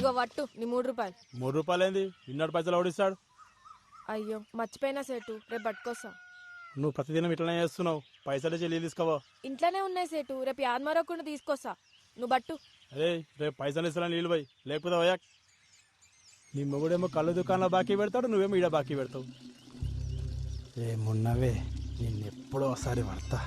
ఇగో వట్టు నీ 3 రూపాయలు. 3 రూపాయలు ఏంది? ఇన్నడు పైసలు ఓడిస్తాడు. అయ్యో మర్చిపోయినా సేటు, రేపు పట్టుకొస్తా. నువ్వు ప్రతిదినం ఇట్లనే చేస్తున్నావు. పైసలు చెల్లి తీసుకోవా? ఇంట్లోనే ఉన్నాయి సేటు, రేపు యాదమరకుండా తీసుకొస్తా. నువ్వు బట్టు. అరే రేపు పైసలు ఇస్తాను నీళ్ళు పోయి, లేకపోతే పోయాక్. నీ మొగుడేమో కళ్ళు దుకాణంలో బాకీ పెడతాడు, నువ్వేమో ఈడ బాకీ పెడతావు. ఏమున్నవే నిన్నెప్పుడో ఒకసారి పడతా.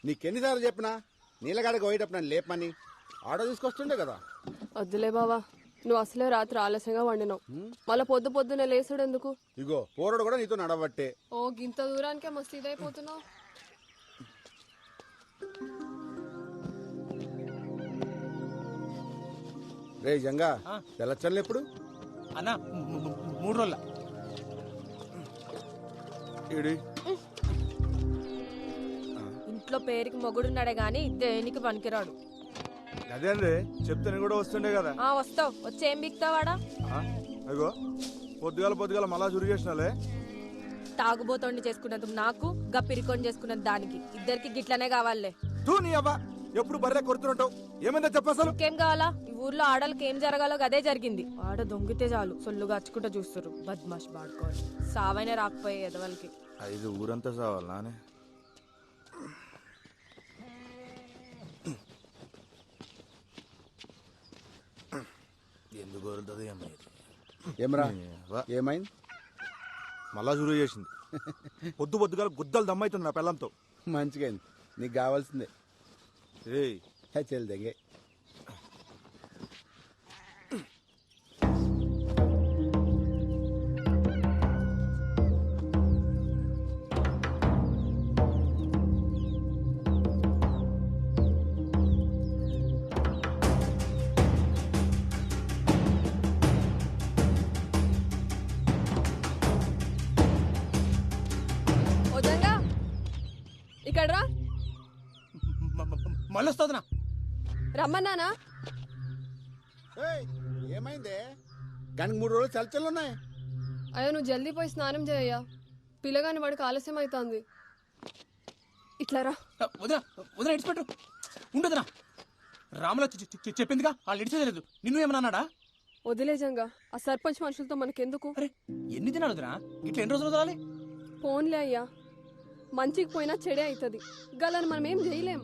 నీకెన్నిసార్లు చెప్పినా నీళ్ళగాడికి పోయేటప్పుడు నన్ను లేపమని. ఆటో తీసుకొస్తుండే కదా. వద్దులే బావా, నువ్వు అసలే రాత్రి ఆలస్యంగా వండినావు. మళ్ళీ పొద్దునే లేసుడు ఎందుకు? ఇగో పోరడు కూడా నీతో నడవట్టే. ఓ గింత దూరానికే మస్తు ఇదైపోతున్నావు. రే జంగా తెల్లచ్చర్లు ఎప్పుడు అన్నా? 3 రోజుల. ఇంట్లో పేరుకి మొగుడున్నాడే గాని దేనికి పనికిరాడు. అదే అండి చెప్తే కూడా వస్తుండే కదా. వస్తావు, వచ్చి ఏం బిక్తావాడా? అయ్యో పొద్దుగాల మళ్ళా చురు చేసినాలే. తాగుబోతోండి చేసుకున్నందుకు నాకు, గప్పిరికొని చేసుకున్నంత దానికి, ఇద్దరికి గిట్లనే కావాలే. తూ నీ అవ్వ ఎప్పుడు బర్రె కొడుతుంటావు. ఏమైందా చెప్పసలు? ఇంకేం కావాలా? ఈ ఊర్లో ఆడలకి ఏం జరగాలో అదే జరిగింది. ఆడ దొంగితే చాలు సొల్లుగా అచ్చుకుంటా చూస్తారు. బద్మాష్ బాడుకోవాలి. సావైనా రాకపోయే ఎదవలకి. 5 ఊరంతా సావాలి నానే. ఎందుకు కోరుతుంది ఏమరా? ఏమైంది? మళ్ళా చురు చేసింది. పొద్దుగాల గుద్దలు దమ్మైతుంది నా పిల్లంతో. మంచిగా నీకు కావాల్సిందే. చెల్లి దగ్గర ఇక్కడ రా. మళ్ళీ వస్తుందినా? రమ్మన్నానా? ఏమైందే? దానికి 3 రోజులు చల్లచల్లు ఉన్నాయి. అయ్యో నువ్వు జల్దీ పోయి స్నానం చేయయ్యా, పిల్లగాని వాడికి ఆలస్యం అవుతుంది. ఇట్లా రా. వదిన ఇడిచిపెట్టు. ఉండదునా? రాముల చెప్పిందిగా వాళ్ళు ఇడిచేయలేదు. నిన్ను ఏమన్నా అన్నాడా? వదిలేజంగా ఆ సర్పంచ్ మనుషులతో మనకెందుకు? అరే ఎన్ని దినాలు వదినా? ఇట్లా ఎన్ని రోజులు వదలాలి? ఫోన్లే అయ్యా, మంచికి పోయినా చెడే అవుతుంది. గలని మనం ఏం చేయలేం.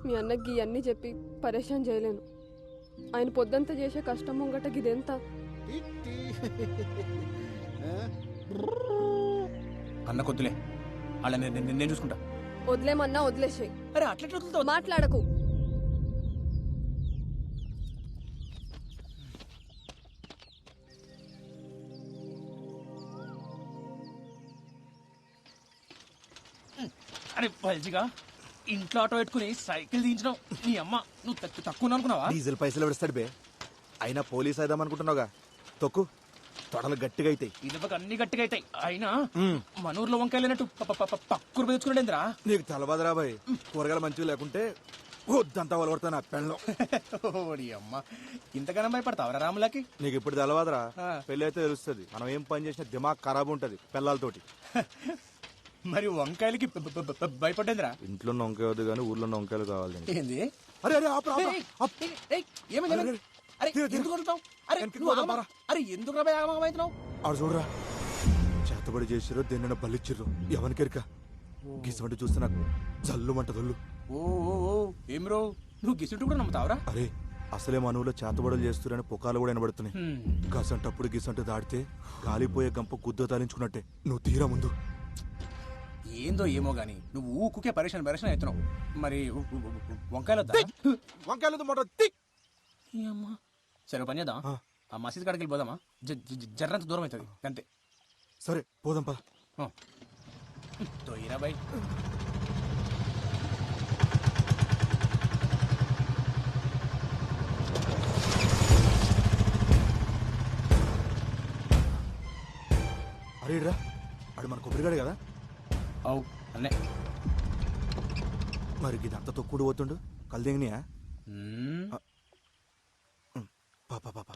మీ అన్నకి ఇవన్నీ చెప్పి పరేషాన్ చేయలేను. ఆయన పొద్దంతా చేసే కష్టం ముంగట గిదెంత? అన్న కొద్దులే, వాళ్ళ నేను చూసుకుంటా. వదిలేమన్నా వదిలేసాయి. అరే అట్లా మాట్లాడకు. అరే పల్జిగా ఇంట్లో ఆటో పెట్టుకుని సైకిల్ దించడం నీ అమ్మ. నువ్వు తక్కువ అనుకున్నావా? డీజిల్ పైసలు పెడతాడు బే. అయినా పోలీస్ అయిదాం అనుకుంటున్నావుగా. తొక్కు, తొడలు గట్టిగా అవుతాయి. ఇదొక అన్ని గట్టిగా అవుతాయి. అయినా మన ఊర్లో వంకాయలేనట్టు పక్కూరు పెంచుకునేంద్రా. నీకు తెలవదురా బాయ్, కూరగాయలు మంచిగా లేకుంటే వద్దంతా వలవడతా నా పెళ్ళం. ఓడి అమ్మ, ఇంతగానం భయపడతావరా రాములకి? నీకు ఇప్పుడు తెలవదురా, పెళ్లి అయితే తెలుస్తుంది. మనం ఏం పని చేసినా దిమాగ్ ఖరాబ్ ఉంటది పిల్లలతోటి. మరి వంకాయలకి భయపడేంద్రా? ఇంట్లో వంకాయ వద్దు కానీ ఊర్లో వంకాయలు కావాలి. ఏంది? అరే అరే ఎందుకు అవుతున్నావు? ఆడు చూడరా, చేతబడి చేసిరో దేన్నైనా బలిచ్చిర్రు ఎవరికెరిక. గిసమంటే చూస్తే నాకు జల్లుమంట దొల్లు. ఓ ఏం రో, నువ్వు గిసుంటు కూడా నమ్ముతావరా? అరే అసలే మన ఊళ్ళో చేతబడులు చేస్తురని పుకాలు కూడా వినబడుతున్నాయి. గసంటప్పుడు గిసంటు దాడితే గాలిపోయే గంప గుద్ద తాలించుకున్నట్టే. నువ్వు తీరా ముందు. ఏందో ఏమో గానీ నువ్వు ఊకుకే పరేషాన్ అవుతున్నావు. మరి వంకాయలు వద్దా? వంకాయలు మాట తిక్. సరే పని చేద్దాం, ఆ మసీద్ కాడికి వెళ్ళిపోదామా? జర్రంత దూరం అవుతుంది అంతే. సరే పోదాం పద. తోయిరా బాయ్. అరే రా, ఆడు మన కొబ్బరిగాడే కదా. అవు అన్నే. మరి ఇదంతా తొక్కుడు పోతుండు కల్దేంగినియా? పాపా పాపా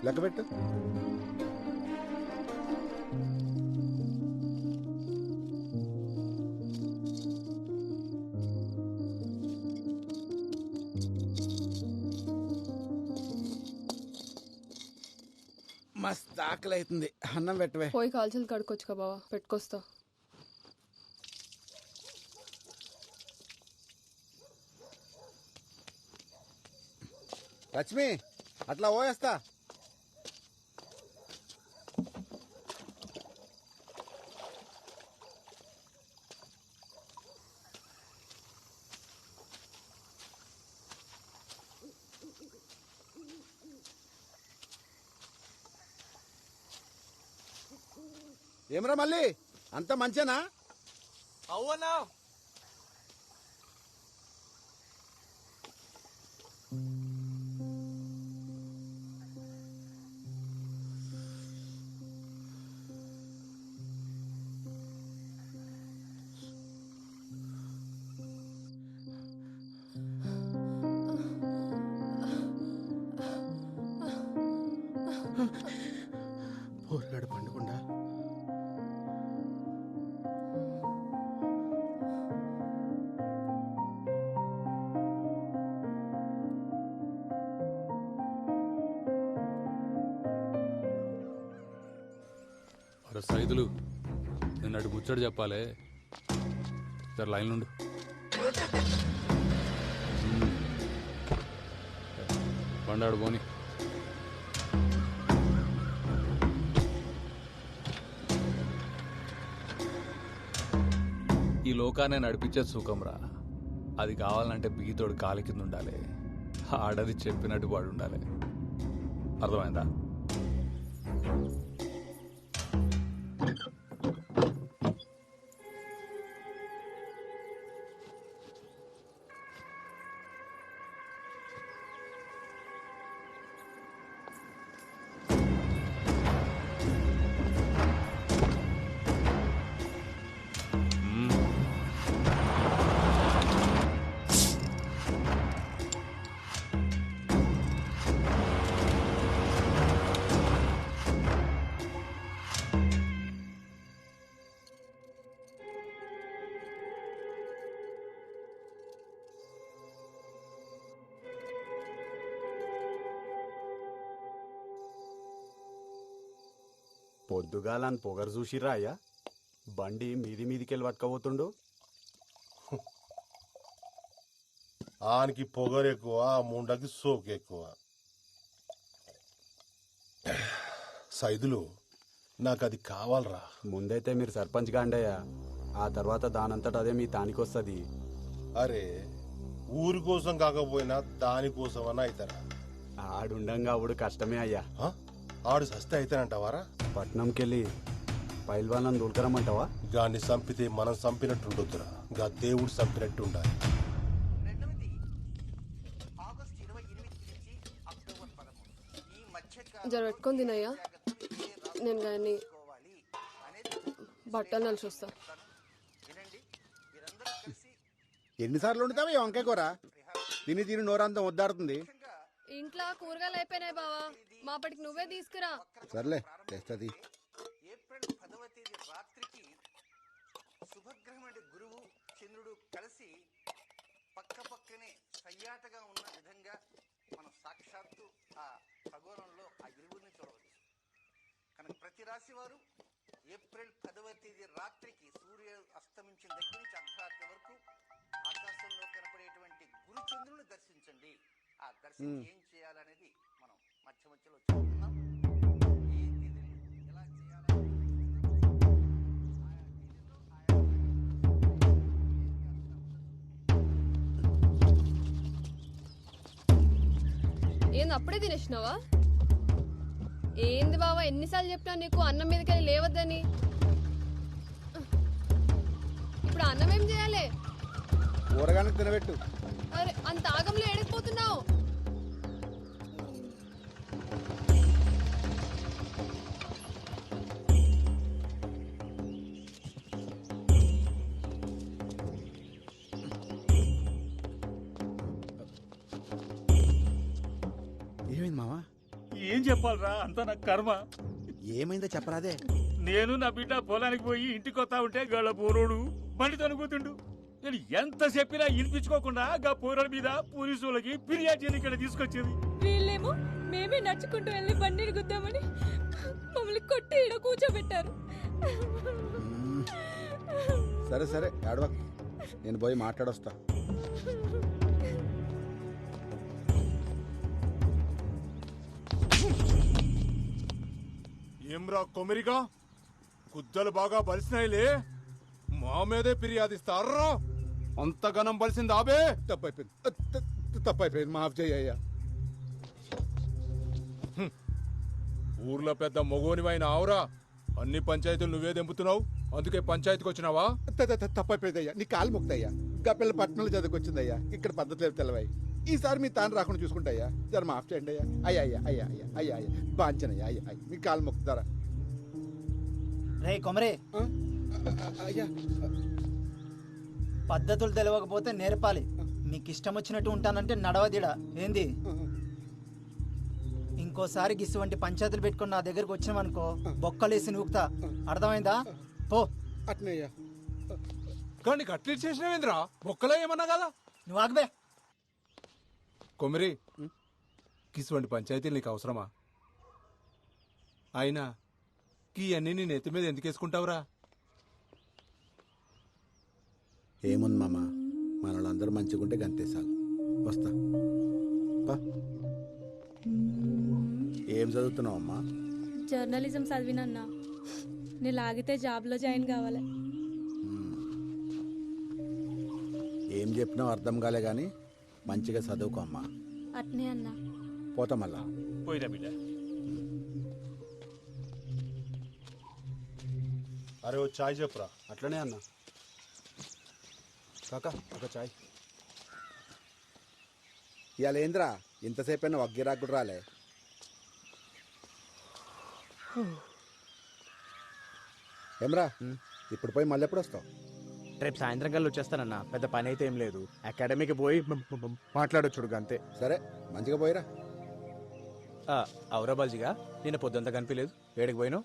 లెక్క పెట్టు. మస్తు ఆకలి అవుతుంది, అన్నం పెట్టవే. పోయి కాల్చలు కడుక్కొచ్చుకా బావా, పెట్టుకొస్తా. లక్ష్మి అట్లా పోయేస్తా. ఏమరా మళ్ళీ అంత మంచేనా? అవునా? పోరాడు పండుకుండా సైదులు నిన్నటి ముచ్చట చెప్పాలే, సార్ లైన్ నుండి పండాడు పోని. ఈ లోకాన్ని నడిపించే సుఖంరా, అది కావాలంటే బీతోడు కాలి కింద ఉండాలి, ఆడది చెప్పినట్టు వాడు ఉండాలి. అర్థమైందా? పొద్దుగాలని పొగరు చూసిర్రా అయ్యా? బండి మీదికెళ్ళి పట్టుకపోతుండు. ఆనికి పొగరు ఎక్కువ, ముండకి సోకు ఎక్కువ. సైదులు నాకు అది కావాలరా. ముందైతే మీరు సర్పంచ్ గాండయ్యా, ఆ తర్వాత దానంతట అదే మీ తానికొస్తుంది. అరే ఊరి కోసం కాకపోయినా దానికోసం అని అవుతారా? ఆడుండంగా అవుడు కష్టమే అయ్యా. ఆడు సస్తే అయితేనంటావారా? పట్నంకెళ్ళి పైల్వాళ్ళని దొరకరమ్మంటావా? గాన్ని చంపితే మనం చంపినట్టుండొద్దురా, గా దేవుడు చంపినట్టు ఉండాలి. జర పెట్టుకొని తినయ్యా, నేను కానీ బట్టలు నలిసి వస్తా. ఎన్నిసార్లు వండుతావా ఈ వంకాయ కూర? తిని తిని నోరంతా వద్దాడుతుంది. ఇంట్లో కూరగాయలు అయిపోయినాయి బావా, మాపటికి నువ్వే తీసుకురా. సర్లే తెస్తుంది. ఏప్రిల్ 10వ తేదీ రాత్రికి శుభగ్రహమైన గురువు చంద్రుడు కలిసి పక్క పక్కనే సయ్యాటగా ఉన్న విధంగా మనం సాక్షాత్తు ఆ ఖగోళంలో ఆ ఇరువురిని చూడవచ్చు. కనుక ప్రతి రాశి వారు ఏప్రిల్ 10వ తేదీ రాత్రికి సూర్యుడు అస్తమించిన దగ్గర నుంచి అర్ధరాత్రి వరకు ఆకాశంలో కనపడేటువంటి గురు చంద్రుని దర్శించండి. ఆ దర్శనం ఏం చేయాలనేది మనం మధ్య మధ్యలో చూస్తున్నాం. ఏ తేదీని ఎలా చేయాలని ఏంది అప్పుడే తినేసినావా? ఏంది బావా, ఎన్నిసార్లు చెప్పినా నీకు అన్నం మీదకెళ్ళి లేవద్దని. ఇప్పుడు అన్నం ఏం చేయాలి? కూరగాయలకు తినబెట్టు. అరే అంత ఆగంలో ఏడకపోతున్నావు? ఏమైంది మావా? ఏం చెప్పాలరా, అంత నా కర్మ. ఏమైందో చెప్పరాదే. నేను నా బిడ్డ పొలానికి పోయి ఇంటికి వస్తా ఉంటే గళ్ళ పోరోడు బండి తనుకుతుండు. నేను ఎంత చెప్పినా వినిపించుకోకుండా గా పోరాడు మీద పోలీసులకి ఫిర్యాదు చేయని ఇక్కడ తీసుకొచ్చేది. వీళ్ళేమో మేమే నడుచుకుంటూ వెళ్ళి బండిని గుద్దామని మమ్మల్ని కొట్టి ఈడ కూర్చోబెట్టారు. సరే సరే ఏడవ, నేను పోయి మాట్లాడొస్తా. ఏమ్రా కొమిరిగా, గుద్దలు బాగా బలిసినాయిలే, మా మీదే ఫిర్యాదిస్తారా? అంతగనం బలిసింది ఆబే. తప్పైపోయింది, మాఫ్ చెయ్యయ్యా. ఊర్లో పెద్ద మొగోనివైన ఆవురా, అన్ని పంచాయతీలు నువ్వే దెంపుతున్నావు, అందుకే పంచాయతీకి వచ్చినావా? తప్పైపోయిందయ్యా, నీ కాలు మొక్తయ్యా. గప్పిల్ల పట్టణంలో చదువుకొచ్చిందయ్యా, ఇక్కడ పద్ధతులు తెలవాయి. ఈసారి మీ తాను రాకుండా చూసుకుంటాయ్యా, జర మాఫ్ చేయండి అయ్యా. అయ్యా అయ్యా అయ్యా అయ్యా అయ్యా అయ్యా బాంచనయ్యా, అయ్యా అయ్యా మీ కాలు మొక్కుతారా? రే కొమరే, అయ్యా పద్ధతులు తెలియకపోతే నేర్పాలి. నీకు ఇష్టం వచ్చినట్టు ఉంటానంటే నడవదిడా ఏంది? ఇంకోసారి గిసువంటి పంచాయతీలు పెట్టుకుని నా దగ్గరకు వచ్చినామనుకో బొక్కలేసి నూకుతా, అర్థమైందా? పో. అట్నయ్యా. కానీ కట్లీ చేసినవేంద్రా, బొక్కలో ఏమన్నా కదా? నువ్వు ఆగబే. కొమిరి, కిసువంటి పంచాయతీలు నీకు అవసరమా? అయినా కీ అన్నీ నీ నెత్తి మీద ఎందుకు వేసుకుంటావురా? ఏముంది మామ, మనోళ్ళందరూ మంచిగుంటే గంతేసాలు. వస్తా. ఏం చదువుతున్నావు అమ్మా? జర్నలిజం చదివినన్నా, నేను లాగితే జాబ్లో జాయిన్ కావాలి. ఏం చెప్పినావు అర్థం కాలే గాని మంచిగా చదువుకో అమ్మా. అట్నే అన్నా. పోతా మళ్ళా. పోయిరా బిడ్డ. అరే ఓ చాయ్ చెప్పురా. అట్లనే అన్న. కాకా ఒక చాయ్. ఇవాళ ఏంద్రా ఇంతసేపు అయినా వగ్గిరాకు రాలే? ఏమ్రా ఇప్పుడు పోయి మళ్ళీ ఎప్పుడు వస్తావు? రేపు సాయంత్రం కల్లా వచ్చేస్తానన్నా, పెద్ద పని అయితే ఏం లేదు. అకాడమీకి పోయి మాట్లాడొచ్చుడు అంతే. సరే మంచిగా పోయిరా. అవురా బాల్జీగా, నేను పొద్దుంతా కనిపించలేదు, ఏడికి పోయినావు?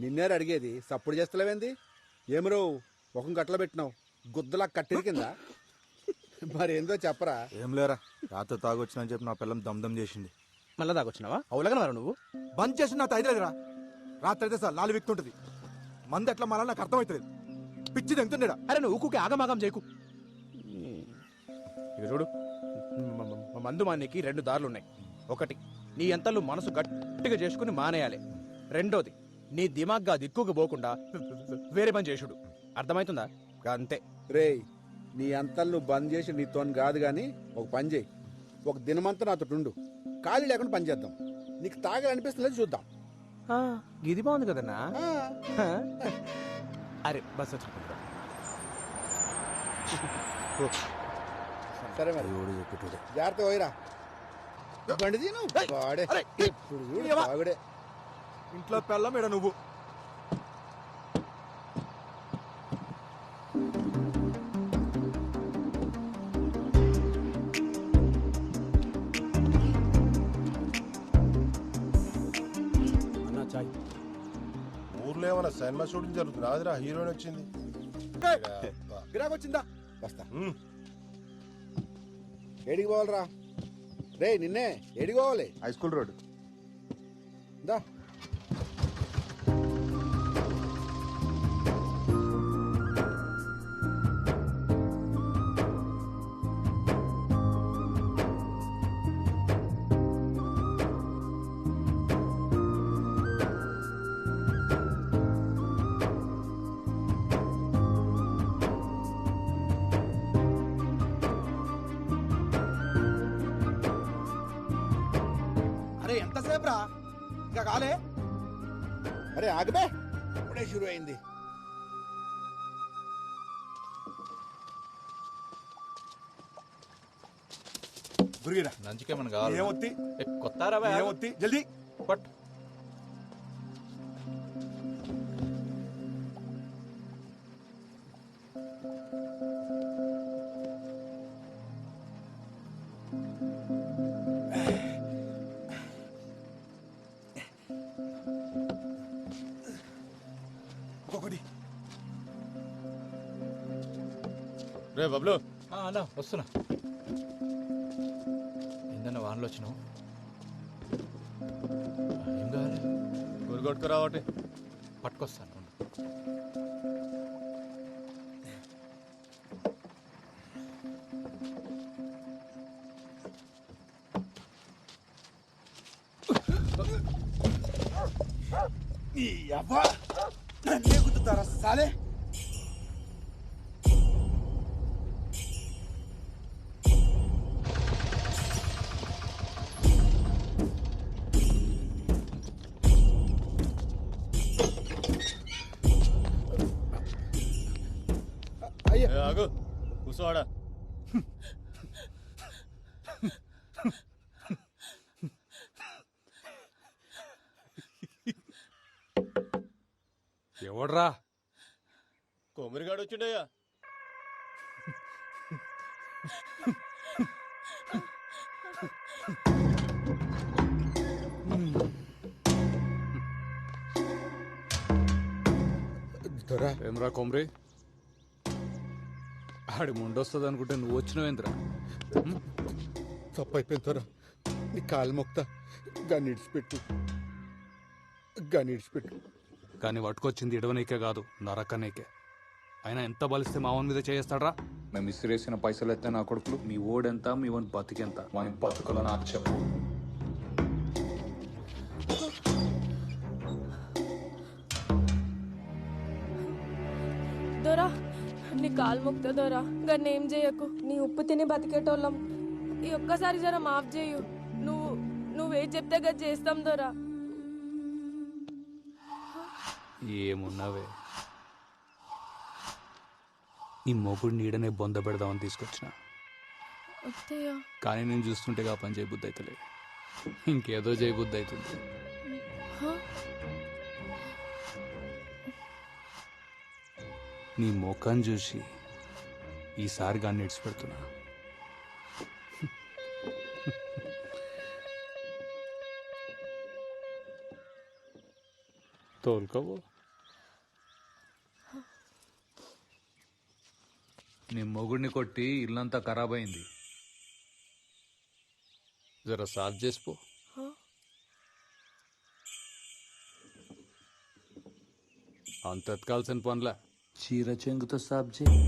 నిన్నేరు అడిగేది, సప్పుడు చేస్తలేవేంది? ఏమరో ముఖం గట్ల పెట్టినావు, గుద్దలా కట్టిరి కింద. మరి ఏందో చెప్పరా? ఏం లేరా, రాత్రి తాగొచ్చినా చెప్పి నా పిల్లం దమ్దం చేసింది. మళ్ళా దాకొచ్చినావా? అవులగా మరి నువ్వు బంద్ చేసి నా తైదలేదురా. రాత్రి అయితే సార్ లాలి విక్తుంటది, మంది ఎట్లా మళ్ళా నాకు అర్థమవుతుంది. పిచ్చి తెంగుతుండేడా. అరే నువ్వు ఊకుకే ఆగమాగం చేయకు. ఇక చూడు, మందు మానేకి 2 దారులు ఉన్నాయి. ఒకటి, నీ ఎంతలు మనసు గట్టిగా చేసుకుని మానేయాలి. రెండోది, నీ దిమాగ్గా దిక్కుకు పోకుండా వేరే పని చేసుడు. అర్థమవుతుందా? అంతే. రేయ్, నీ అంతలు నువ్వు బంద్ చేసి నీతో కాదు గాని ఒక పని చేయి, ఒక దినమంతా నాతో ఉండు, ఖాళీ లేకుండా పని చేద్దాం. నీకు తాగాలనిపిస్తుంది చూద్దాం. ఇది బాగుంది కదన్నా. అరే బస్ సరే మరి జాగ్రత్త పోయిరా. బండి తీను వాడే ఇప్పుడు చూడు తాగుడే. ఇంట్లో పెళ్ళం ఏడా నువ్వు? అన్నా చాయ్. ఊర్లో ఏమైనా సినిమా షూటింగ్ జరుగుతుంది, రాదురా హీరోయిన్ వచ్చింది. గిరాకు వచ్చిందా? వస్తా. ఏడికి పోవాలరా? రే నిన్నే ఏడికి పోవాలి? High school road. దా అరే ఎంతసేపు రా, ఇంకా కాలే. అరే ఆగబే, ఇప్పుడే షురు అయింది. గురిగిరా నంచుకేమన్నా కావాలి? ఏమొత్తి కొత్త ఏమొత్తి జల్దీ పట్. ఒక్కొక్కటి. రే బబ్లు, అన్నా వస్తున్నా. ఏందన్నా వానలో వచ్చినావు? ఏం కావాలి? ఊరు కొట్టుకురావటి. పట్టుకొస్తాను. అవ్వా నన్నే గుద్దుతారా సాలే? అయ్యా ఆగు, కూర్చోవాడా. ఎవడ్రా? కొమ్మరిగాడు వచ్చిండయ్యా. దొరా ఏమ్రా కొమ్రి, ఆడి ముండొస్తుంది అనుకుంటే నువ్వు వచ్చినవేంద్రా? తప్పు అయిపోయింది దొరా, నీ కాలు మొక్తా. గాన్ని ఇడిచిపెట్టు, గాన్ని ఇడిచిపెట్టు. కానీ పట్టుకొచ్చింది ఇడవనీకే కాదు, నరకనీకే. అయినా ఎంత బలిస్తే మావన్ మీద చేస్తాడ్రా? మేము ఇసిరేసిన పైసలు ఎత్తే నా కొడుకులు, మీ ఓడెంత, మీ వన్ బతికెంత, వాని బతుకులో నాకు చెప్పు. దొరా నీ కాలు మొక్తా దొరా, గన్నేం ఏం చేయకు. నీ ఉప్పు తిని బతికేటోళ్ళం. ఈ ఒక్కసారి జర మాఫ్ చేయు. నువ్వేం చెప్తే గది చేస్తాం దొరా. ఏమున్నావే, ఈ మొగుడు నీడనే బొంద పెడదామని తీసుకొచ్చిన. అత్తయ్య కానీ నేను చూస్తుంటే ఆ పని చేయబుద్ధి అవుతలే, ఇంకేదో చేయబుద్ధి అవుతుంది. నీ ముఖం చూసి ఈసారి గాన్ని ఇడిచిపెడుతున్నా. తోలుకోవు. నీ మొగుడిని కొట్టి ఇల్లంతా ఖరాబ్ అయింది, జర సాఫ్ చేసిపో. అంత ఎత్కాల్సిన పనులా, చీర చెంగుతో సాఫ్ చేయి.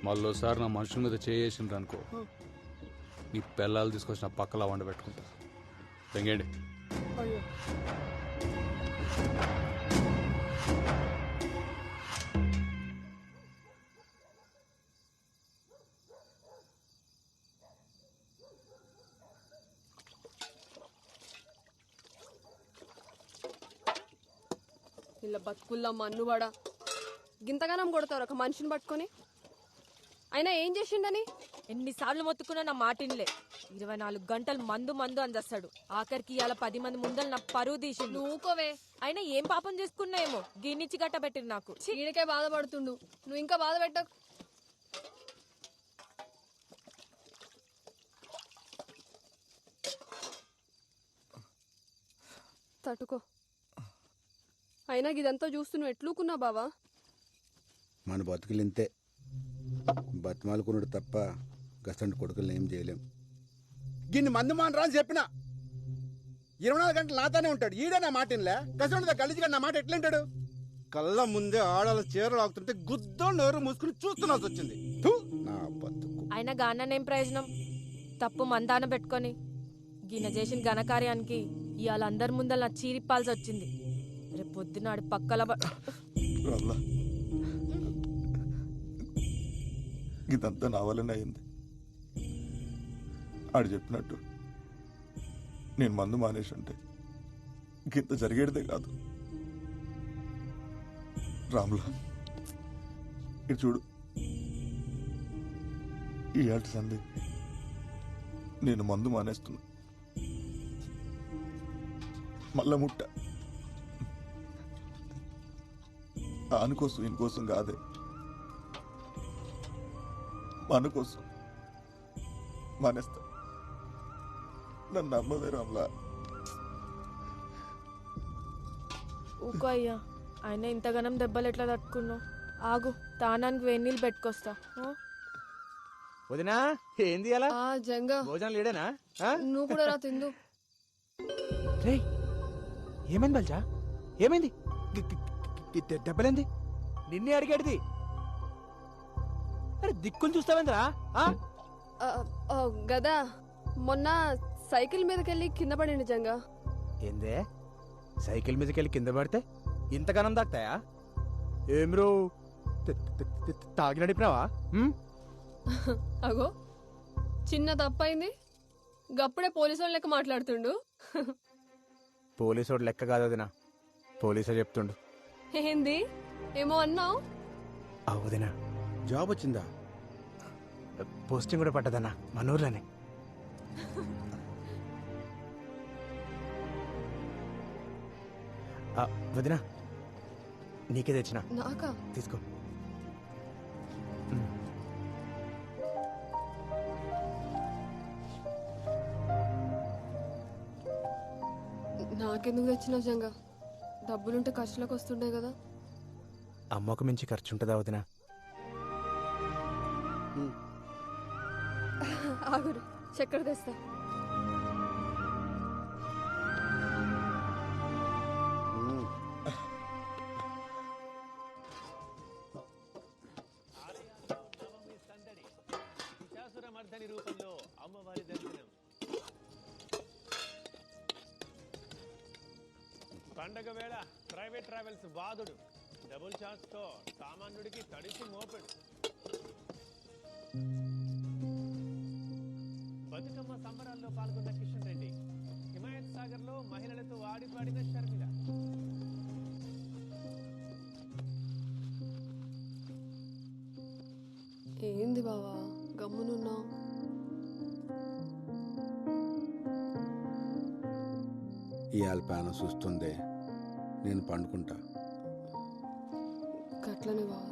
మళ్ళోసారి నా మనుషుల మీద చేసిండ్రు అనుకో నీ పిల్లలు తీసుకొచ్చిన పక్కలా వండ పెట్టుకుంటా తెంగండి. అయ్యో ఇలా బతుకుల్లా మన్నువాడా గింతగానం కొడతారు ఒక మనిషిని పట్టుకొని. అయినా ఏం చేసిండని? ఎన్నిసార్లు మొత్తుకున్నా నా మాటిన్లే. 24 గంటలు మందు మందు అందేస్తాడు. ఆఖరికి ఇవాళ 10 మంది ముందలు నా పరువు తీసిండు. నువ్వుకోవే. అయినా ఏం పాపం చేసుకున్నాయేమో గిన్నిచ్చి గట్టబెట్టింది నాకు. ఈడకే బాధపడుతుండు, నువ్వు ఇంకా బాధ పెట్టకు. తట్టుకో. అయినా ఇదంతా చూస్తూ నువ్వు ఎట్లుకున్నా బావా? మన బతుకులు ఇంతే, బతిమాలుకున్నాడు తప్ప గసంటి కొడుకులను ఏం చేయలేం. గిన్ని మందు మానరా అని చెప్పిన 24 గంటలు నాతోనే ఉంటాడు. ఈడే నా మాట ఇన్లే. గసంటితో గలీజిగా నా మాట ఎట్లుంటాడు? కళ్ళ ముందే ఆడాల చీరలు ఆగుతుంటే గుద్దో నోరు మూసుకుని చూస్తున్నాల్సి వచ్చింది. థు, నా బతుకు. అయినా గాననేం ప్రయోజనం? తప్పు మందాన పెట్టుకొని గిన్నె చేసిన ఘనకార్యానికి ఇవాళ అందరి ముందర నా చీరిప్పాల్సి వచ్చింది. రేపు పొద్దున ఆడి పక్కల రామ్లా, ఇదంతా నా వల్లనే అయింది. ఆడు చెప్పినట్టు నేను మందు మానేసి ఉంటే ఇంత జరిగేదే కాదు. రామ్లా, ఇటు చూడు, ఈ ఏటి సంది నేను మందు మానేస్తున్నా. మళ్ళా ముట్ట ఆనుకోసం ఇంకోసం కాదే, మన కోసం మానేస్తా. నన్ను నమ్మవే రామ్లా. ఊకో అయ్యా. అయినా ఇంతగానం దెబ్బలు ఎట్లా తట్టుకున్నావు? ఆగు, తానానికి వేణీళ్ళు పెట్టుకొస్తా. వదినా ఏంది అలా ఆ జంగా భోజనం లేడేనా? నువ్వు కూడా రా తిందు. రేయ్, ఏమైంది బల్జా? ఏమైంది? దెబ్బలేంది? నిన్నే అడిగేటిది. అరే దిక్కులు చూస్తావేంద్రా? గదా మొన్న సైకిల్ మీదకెళ్ళి కింద పడింది జంగా. ఏందే సైకిల్ మీదకెళ్ళి కింద పడితే ఇంతగానం దాక్తాయా? ఏమ్రో తాగి నడిపినావా? అగో చిన్న తప్పైంది, గప్పుడే పోలీసు లెక్క మాట్లాడుతుండు. పోలీసోడు లెక్క కాదు వదినా, పోలీసే చెప్తుండు. ఏంది ఏమో అన్నావు? వదినా జాబ్ వచ్చిందా? పోస్టింగ్ కూడా పడ్డదన్నా మన ఊర్లోనే. వదినా నీకే తెచ్చిన, నాకా? తీసుకో. నాకెందుకు తెచ్చినావు జంగా? డబ్బులుంటే ఖర్చులకు వస్తుండే కదా. అమ్మకు మించి ఖర్చు ఉంటుందా వదినా? ఆగురు, చక్కెర తెస్తా. రూపంలో అమ్మవారి దర్శనం. పండగ వేళ ప్రైవేట్ ట్రావెల్స్ బాధుడు డబుల్ ఛాన్స్ తో సామాన్యుడికి తడిసి మోపెడు. బతుకమ్మ సంబరాల్లో పాల్గొన్న కిషన్ రెడ్డి, హిమాయత్ సాగర్ లో మహిళలతో ఆడిపాడిన షర్మిల. ఏంది బావా గమ్మునున్నావు? ఇవాళ పానం చూస్తుంది, నేను పండుకుంటా. గట్లనే బావా.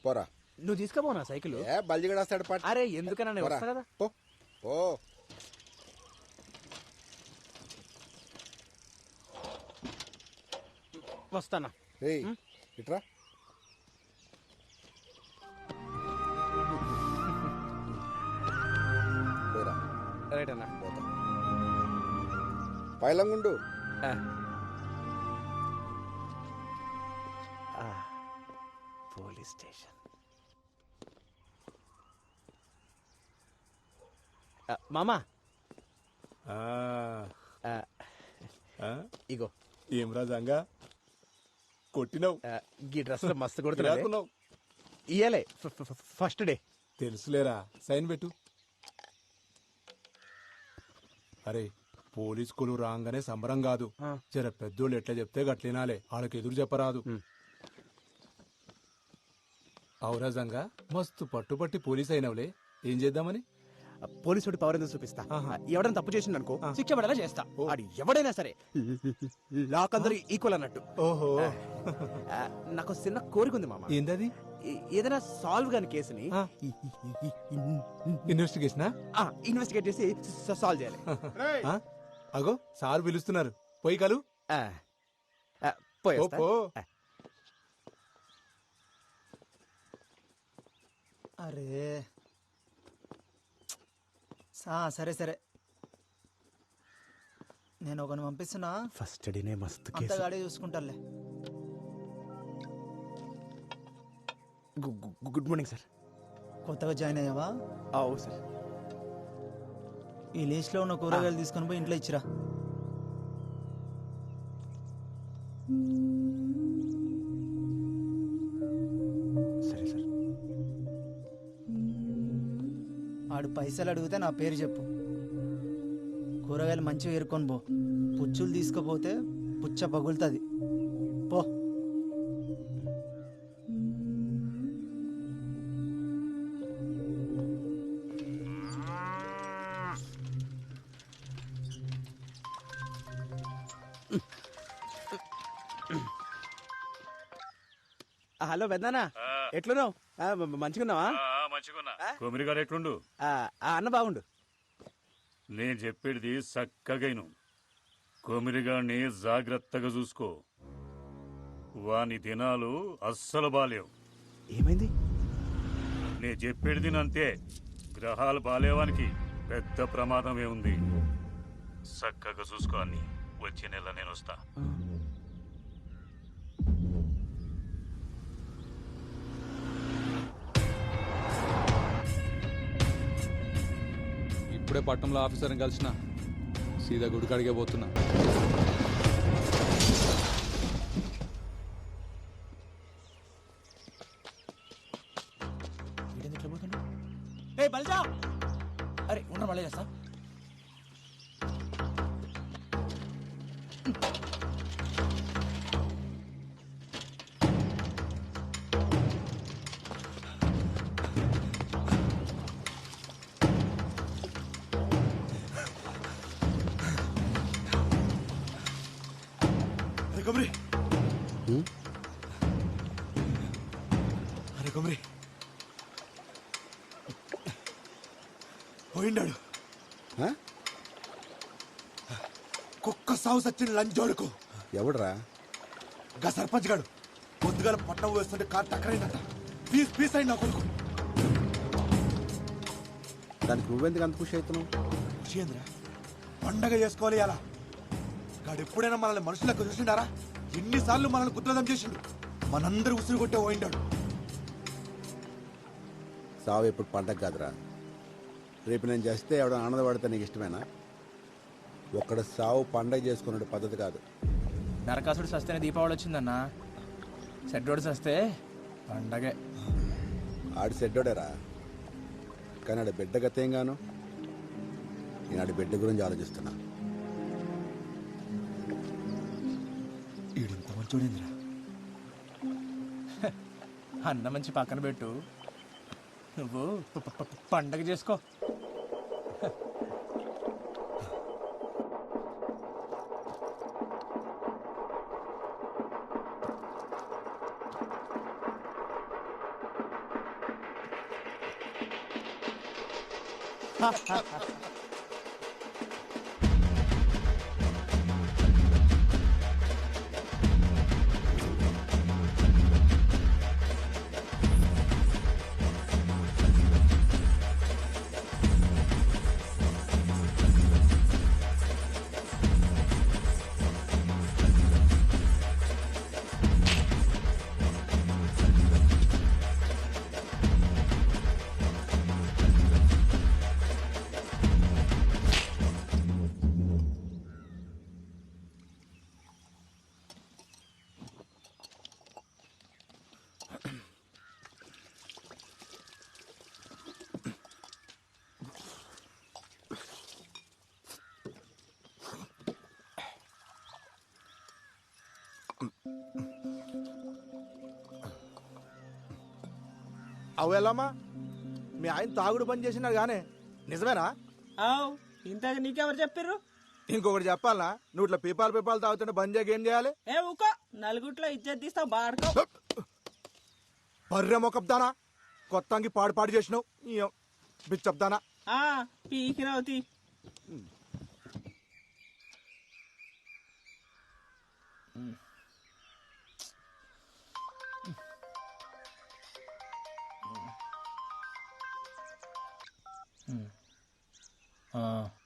పోరా. నువ్వు తీసుకుపోనా సైకిల్? బల్జిగడేస్తాడు పాట. అరే ఎందుకన్నా నేను వస్తా కదా. పో పో. వస్తానా? ఇట్రా. రైట్ అన్న. పైలంగుండు. Police station. మామా ఇగో ఏం రాజంగా కొట్టినావు. ఈ డ్రెస్ లో మస్తు కొడుతున్నావు. ఇయ్యలే ఫస్ట్ డే. తెలుసులేరా, సైన్ పెట్టు. అరే పోలీస్ కొలు రాగానే సంబరం కాదు, జర పెద్దోళ్ళు ఎట్లా చెప్తే గట్లినాలే, వాళ్ళకి ఎదురు చెప్పరాదు. ఔరాజంగా మస్తు పట్టుపట్టి పోలీస్ అయినవులే, ఏం చేద్దామని? పోలీసుడి పవర్ ఎందుకు చూపిస్తా. ఎవడైనా తప్పు చేసిండు అనుకో శిక్ష పడేలా చేస్తా. అది ఎవడైనా సరే లాక్ అందరూ ఈక్వల్ అన్నట్టు. ఓహో, నాకు చిన్న కోరిక ఉంది మామ. ఏందది? ఏదైనా సాల్వ్ కాని కేసుని ఇన్వెస్టిగేట్ చేసి సాల్వ్ చేయాలి. అగో సార్ పిలుస్తున్నారు, పోయి కలు. అరే సరే సరే, నేను ఒకరిని పంపిస్తున్నా. ఫస్ట్ డేనే మస్తు అంత గాడి చూసుకుంటాలే. Good morning sir. కొత్తగా జాయిన్ అయ్యావా? అవు సార్. ఈ లిస్ట్లో ఉన్న కూరగాయలు తీసుకొని పోయి ఇంట్లో ఇచ్చిరా. సరే సార్. ఆడు పైసలు అడిగితే నా పేరు చెప్పు. కూరగాయలు మంచిగా ఏరుకొని పో. పుచ్చులు తీసుకుపోతే పుచ్చ పగులుతుంది. పో. హలో పెద్దనా, ఎట్లున్నావు? మంచిగున్నావా? మంచిగున్నా. కొమిరి గారు ఎట్లుండు? అన్న బాగుండు. నేను చెప్పేది చక్కగైను. కొమిరిగాడిని జాగ్రత్తగా చూసుకో. వాని దినాలు అస్సలు బాలేవు. ఏమైంది? నేను చెప్పేది అంతే. గ్రహాలు బాలేవానికి పెద్ద ప్రమాదమే ఉంది. చక్కగా చూసుకో అన్ని. వచ్చే నెల నేను వస్తా. ఇప్పుడే పట్టణంలో ఆఫీసర్ని కలిసిన, సీదా గుడికాడికే పోతున్నా. అరే ఉన్న మళ్ళీ చేస్తా. అరే కొమరి పోయిండాడు. కుక్క సాగు సచ్చిన లంచోడుకు. ఎవడరా? గా సర్పంచ్ గాడు పొద్దుగాల పట్టం వేస్తుంటే కారు టక్కరైందట. పీస్ పీస్ అయింది నా కొడుకు. దానికి నువ్వెందుకు అంత ఖుషి అవుతున్నావు? ఖుషి ఏంద్రా, పండగ చేసుకోవాలి అలా. గాడు ఎప్పుడైనా మనల్ని మనుషులకు చూసిండారా? ఎన్నిసార్లు మనల్ని కుట్రదం చేసిండు. మనందరూ ఉసురు కొట్టే పోయిండాడు. సావు ఎప్పుడు పండగ కాదురా. రేపు నేను చేస్తే ఎవడ ఆనందపడితే నీకు ఇష్టమేనా? ఒక్కడ సావు పండగ చేసుకునే పద్ధతి కాదు. నరకాసుడు సస్తేనే దీపావళి వచ్చిందన్న. సెడ్డోడు సస్తే పండగే. ఆడి సెడ్డోడేరా, కానీ ఆడి బిడ్డ గతేంగాను. నేను ఆడి బిడ్డ గురించి ఆలోచిస్తున్నా. ఈడంత మంచోడేంద్రా. అన్న మంచి పక్కన పెట్టు, నువ్వు పండగ చేసుకో. అవు ఎలామా మీ ఆయన తాగుడు పని చేసినాడు గానే నిజమేనా? ఇంతకు నీకెవరు చెప్పిర్రు? ఇంకొకటి చెప్పాలనా, నువ్వు ఇట్లా పీపాలు తాగుతుంటే బంద్ చేయక ఏం చేయాలి? ఏ ఊకో, నలుగుట్లో ఇజ్జత్ తీస్తావు బాడుకో. బర్రె మొక్కబ్దానా, కొత్తంగి పాడు చేసినావు బిచ్చబ్దానా. పీకినవుతి.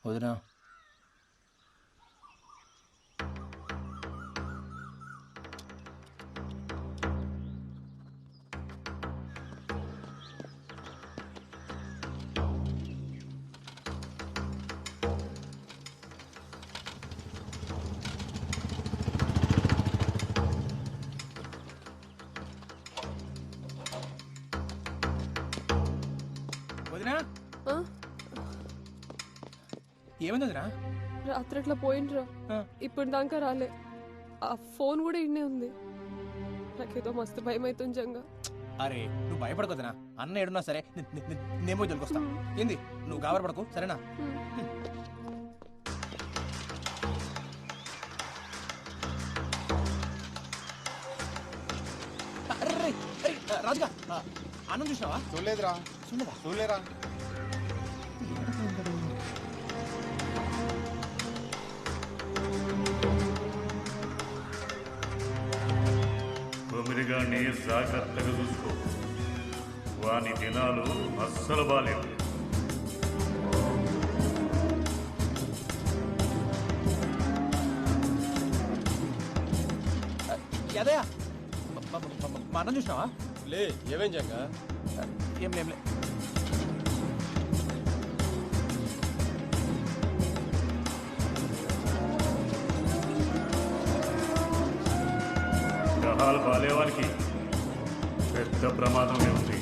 వదినా వదినా ఆ? ఏమైంది వదినా? రాత్రి అట్లా పోయిండ్రా, ఇప్పుడు దాకా రాలే. ఆ ఫోన్ కూడా ఇన్నే ఉంది. నాకేదో మస్తు భయం అవుతుంది జంగా. అరే నువ్వు భయపడకొద్దనా, అన్న ఏడున్నా సరే నేమో జోలికొస్తా. ఏంది నువ్వు గాబరపడకు సరేనా? రాజుగా అన్నం చూసినావా? చూడలేదురా. చూడలేరా. కొమిరిగాన్ని జాగ్రత్తగా చూసుకో, వాని దినాలు అస్సలు బాలేవు. యాదయ్య మా అన్నం చూసినావా? లే ఏమేం జంగా? ఏం లేంలే. గ్రహాలు బాలేవానికి పెద్ద ప్రమాదమే ఉంది.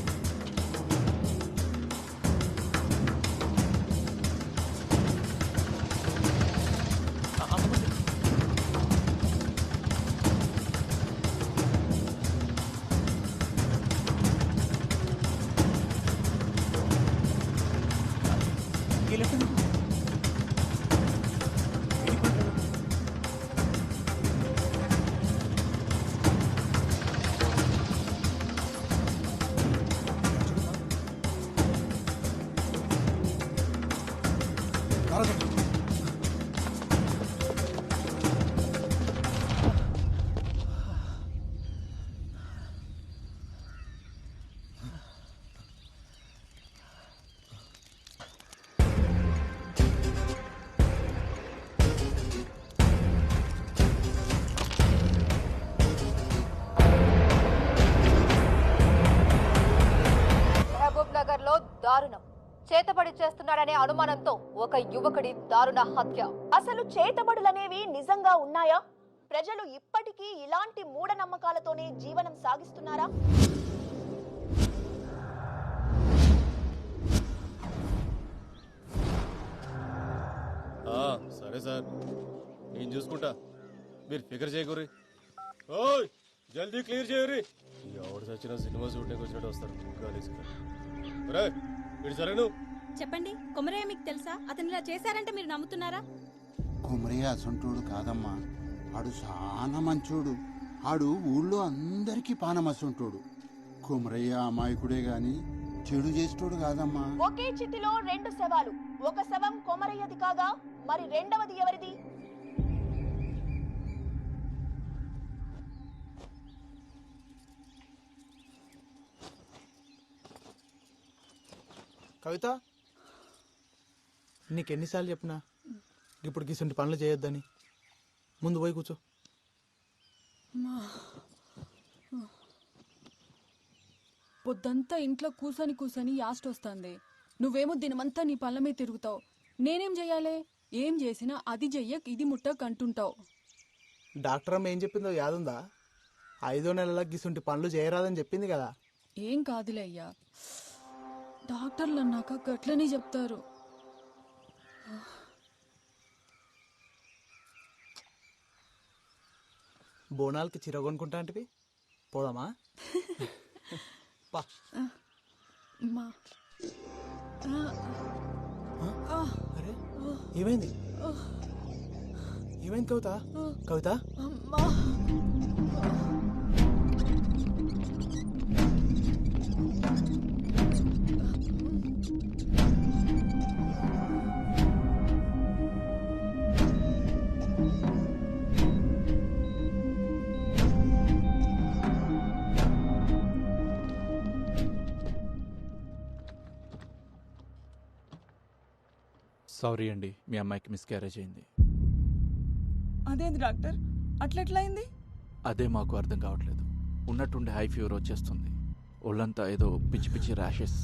నగర్లో దారుణం. చేతబడి చేస్తున్నాడనే అనుమానంతో ఒక యువకుడి దారుణ హత్య. అసలు చేతబడులనేవి నిజంగా ఉన్నాయా? ప్రజలు ఇప్పటికీ ఇలాంటి మూఢనమ్మకాలతోనే జీవనం సాగిస్తున్నారా? సరే సార్, నేను చూసుకుంటా, మీరు ఫికర్ చేయకూరి. ఓయ్ జల్దీ క్లియర్ చేయరి. ఎవడు చచ్చిన సినిమా షూటింగ్ వచ్చినట్టు వస్తారు. సరే నువ్వు చెప్పండి, కొమరయ్య మీకు తెలుసా? అతను ఇలా చేశారంటే మీరు నమ్ముతున్నారా? కొమరయ్య అసంటోడు కాదమ్మా, ఆడు చాలా మంచోడు. ఆడు ఊళ్ళో అందరికీ పానమసంటోడు. కొమరయ్య అమాయకుడే గాని చెడు చేసేటోడు కాదమ్మా. ఒకే చితిలో రెండు శవాలు. ఒక శవం కొమరయ్యది కాగా మరి రెండవది ఎవరిది? కవిత, నీకెన్నిసార్లు చెప్పినా ఇప్పుడు గిసంటి పనులు చేయొద్దని. ముందు పోయి కూర్చో. పొద్దంతా ఇంట్లో కూసని యాస్ట్ వస్తుంది. నువ్వేమో దినమంతా నీ పళ్ళ మీద తిరుగుతావు. నేనేం చెయ్యాలి? ఏం చేసినా అది చెయ్యక్ ఇది ముట్టక్ అంటుంటావు. డాక్టర్ అమ్మ ఏం చెప్పిందో యాదుందా? 5వ నెలల గిసంటి పనులు చేయరాదని చెప్పింది కదా. ఏం కాదులే అయ్యా, డాక్టర్లు అన్నాక గట్లనే చెప్తారు. బోనాలకి చీర కొనుక్కుంటా అంటే పోదామా? పా అమ్మా అరే ఏమైంది ఏమైంది కవిత కవిత అమ్మా సారీ అండి, మీ అమ్మాయికి మిస్క్యారేజ్ అయింది. అదేంది డాక్టర్ అట్లెట్లా అయింది? అదే మాకు అర్థం కావట్లేదు. ఉన్నట్టుండి హై ఫీవర్ వచ్చేస్తుంది, ఒళ్ళంతా ఏదో పిచ్చి పిచ్చి ర్యాషెస్,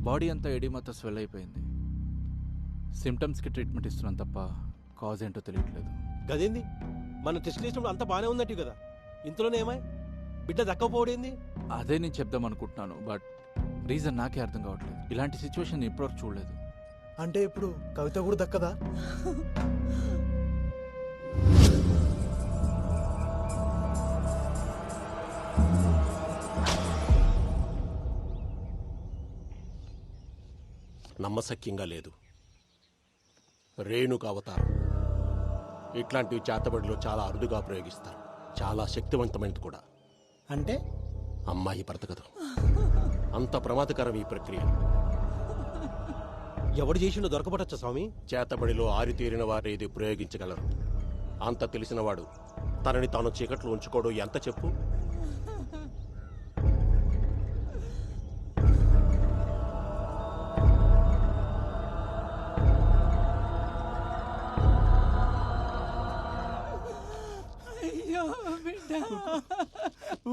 బాడీ అంతా ఎడిమతో స్వెల్ అయిపోయింది. సిమ్టమ్స్కి ట్రీట్మెంట్ ఇస్తున్నాం తప్ప కాజ్ ఏంటో తెలియట్లేదు. గదేంది మన టెస్ట్ చేసినప్పుడు అంతా బాగానే ఉందట్టు కదా, ఇంతలోనే ఏమై బిడ్డ దక్కపోవడేంది? అదే నేను చెప్దాం అనుకుంటున్నాను, బట్ రీజన్ నాకే అర్థం కావట్లేదు. ఇలాంటి సిచ్యువేషన్ ఇప్పటివరకు చూడలేదు. అంటే ఇప్పుడు కవిత కూడా దక్కదా? నమ్మశక్యంగా లేదు. రేణుక అవతారం ఇట్లాంటివి చేతబడిలో చాలా అరుదుగా ప్రయోగిస్తారు. చాలా శక్తివంతమైనది కూడా. అంటే అమ్మాయి బ్రతకదు. అంత ప్రమాదకరం ఈ ప్రక్రియ. ఎవడు చేసిండో దొరకబడచ్చా స్వామి? చేతబడిలో ఆరితేరిన వారు ఇది ప్రయోగించగలరు. అంత తెలిసినవాడు తనని తాను చీకట్లో ఉంచుకోవడం ఎంత చెప్పు?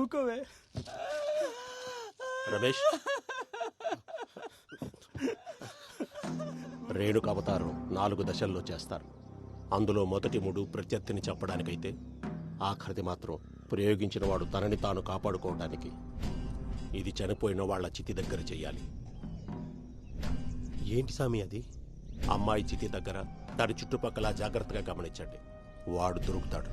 ఊకోవే రమేష్, రేణుక అవతారం 4 దశల్లో చేస్తారు. అందులో మొదటి 3 ప్రత్యర్థిని చెప్పడానికైతే, ఆఖరిది మాత్రం ప్రయోగించిన వాడు తనని తాను కాపాడుకోవడానికి. ఇది చనిపోయిన వాళ్ళ చితి దగ్గర చెయ్యాలి. ఏంటి స్వామి అది? అమ్మాయి చితి దగ్గర దాని చుట్టుపక్కల జాగ్రత్తగా గమనించండి. వాడు దొరుకుతాడు.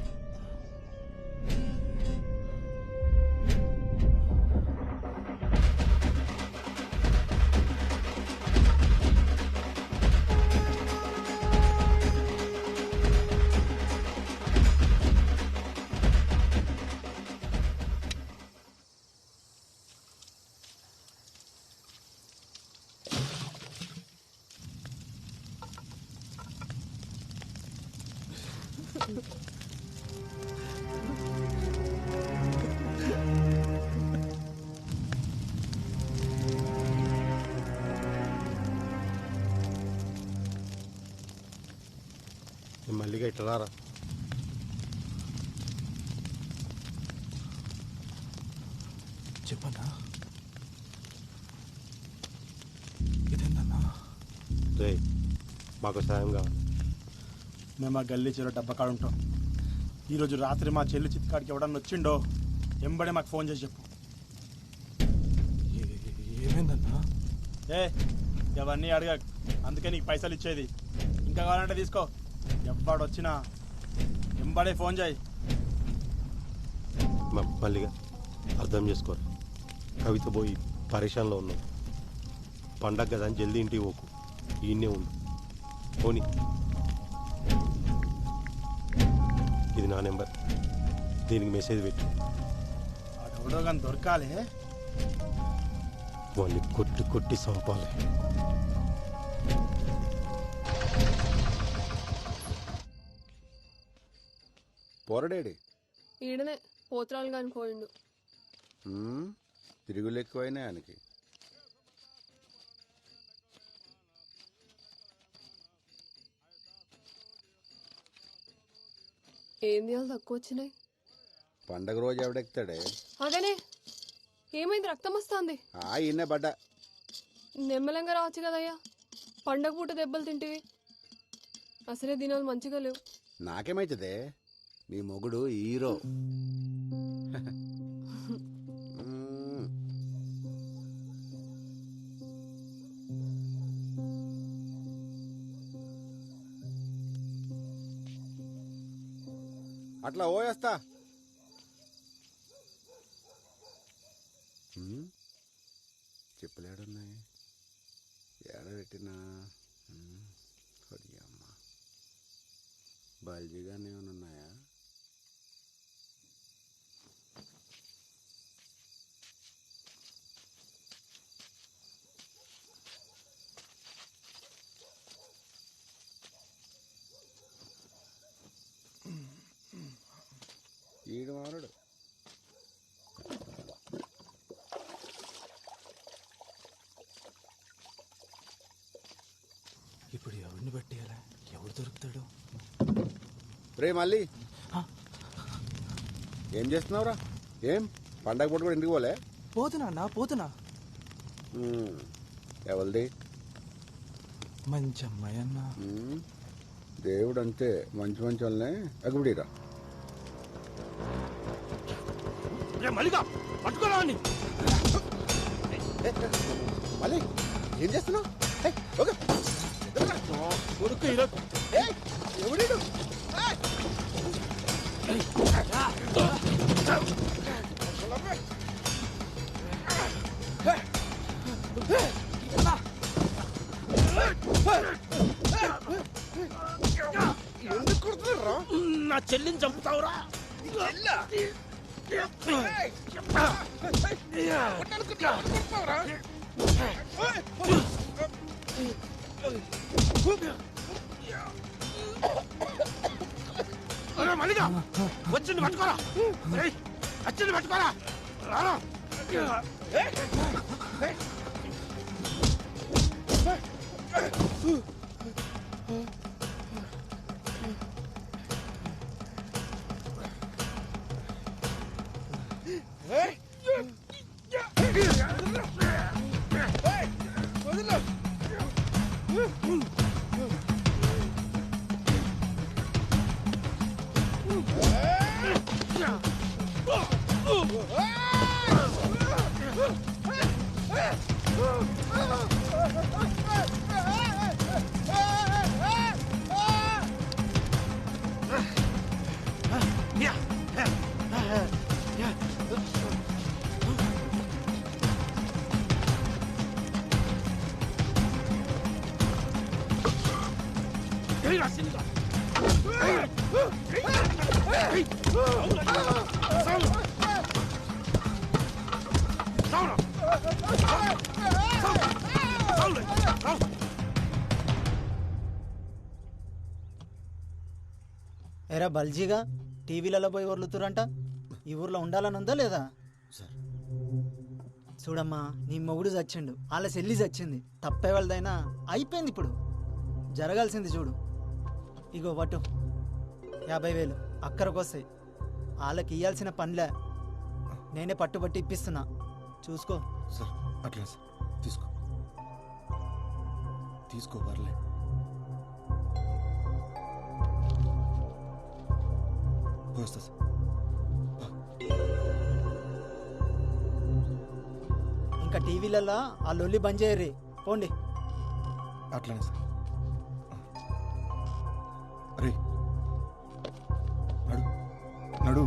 మల్లిగా ఇట్లా రారా. చెప్పన్నా ఇదేందన్నా? రే, మాకు సాయం కావాలి. మేము మా గల్లీ చెరువు డబ్బా కాడ ఉంటాం. ఈరోజు రాత్రి మా చెల్లి చిత్కాడికి ఎవడన్నా వచ్చిండో ఎంబడే మాకు ఫోన్ చేసి చెప్పు. ఏమైందన్నా? ఇవన్నీ అడగ, అందుకే నీకు పైసలు ఇచ్చేది. ఇంకా కావాలంటే తీసుకో. ఎవ్వడు వచ్చినా ఎంబడే ఫోన్ చేయి. మల్లిగా అర్థం చేసుకోరు. కవిత పోయి పరేషాన్లో ఉన్నాం. పండగ కదా అని జల్దీ ఇంటికి పోకు. ఈయన్నే ఉండు. పోనీ, ఇది నా నెంబర్. దీనికి మెసేజ్ పెట్టు. ఎవడో కానీ దొరకాలి. వాళ్ళు కొట్టి కొట్టి చంపాలి. పోరడేడి ఈడనే పోత్రాలు కాని పోయిండు. తిరుగులు ఎక్కువైనా ఆయనకి. ఏం చేయాలి తక్కువ వచ్చినాయి? పండగ రోజు ఎవడెక్తాడే? అదేనే ఏమైంది? రక్తం వస్తుంది. ఈయనే పడ్డా. నెమ్మలంగా రావచ్చు కదయ్యా. పండగ పూట దెబ్బలు తింటివి. అసలే దినాలు మంచిగా లేవు. నాకేమైతుందే? నీ మొగుడు హీరో. అట్లా ఓయేస్తా. చెప్పులేడున్నాయి ఏడ పెట్టినా అమ్మ బల్జీగానే ఏమైనా ఉన్నాయా? ఈడు మారడు. ఇప్పుడు ఎవరిని పట్టేయాలా? ఎవడు దొరుకుతాడు? రే మళ్ళీ ఏం చేస్తున్నావురా? ఏం పండగ పూట కూడా ఇంటికి పోలే? పోతున్నా ఎవరిది? మంచి అమ్మాయి అన్న. దేవుడు అంతే, మంచి మంచి వాళ్ళనే అగ్గుబడిరా. మళ్ళీ ఏం చేస్తున్నావు? ఎవడు? ఎందుకు కొడుతున్నారా? నా చెల్లిని చంపుతావురా? మల్లిగా వచ్చింది పట్టుకోరా, వచ్చింది పట్టుకోరా. ఎరా బల్జీగా టీవీలలో పోయి వర్లుతురంట. ఈ ఊర్లో ఉండాలని ఉందా లేదా? చూడమ్మా, నీ మొగుడు చచ్చిండు, వాళ్ళ చెల్లి చచ్చింది. తప్పే వాళ్ళదైనా అయిపోయింది. ఇప్పుడు జరగాల్సింది చూడు. ఇగో వటు 50,000 అక్కరకొస్తాయి. వాళ్ళకి ఇయ్యాల్సిన పనిలే, నేనే పట్టుబట్టి ఇప్పిస్తున్నా. చూసుకో సార్. అట్లా సార్, తీసుకో తీసుకో, పర్లే. వస్తా సార్. ఇంకా టీవీలలో ఆ లొల్లి బంద్ చేయర్రి, పోండి. అట్లానే సార్. రే నడు నడు.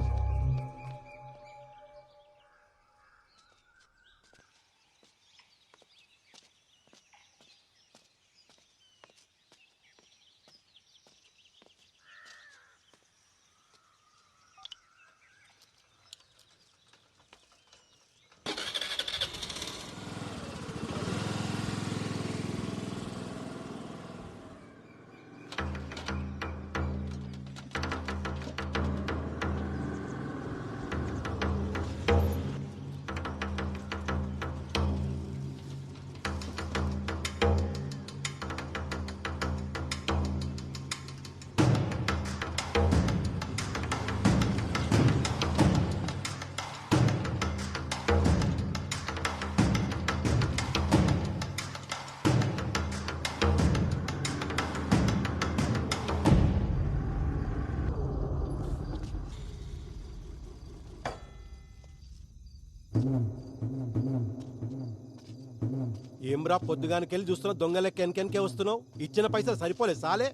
ఏమ్రా పొద్దుగానికెళ్ళి చూస్తున్నావు, దొంగ లెక్క వెనకెనకే వస్తున్నావు. ఇచ్చిన పైసలు సరిపోలే సాలే,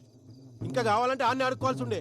ఇంకా కావాలంటే ఆన్ని ఆడుకోవాల్సి ఉండే.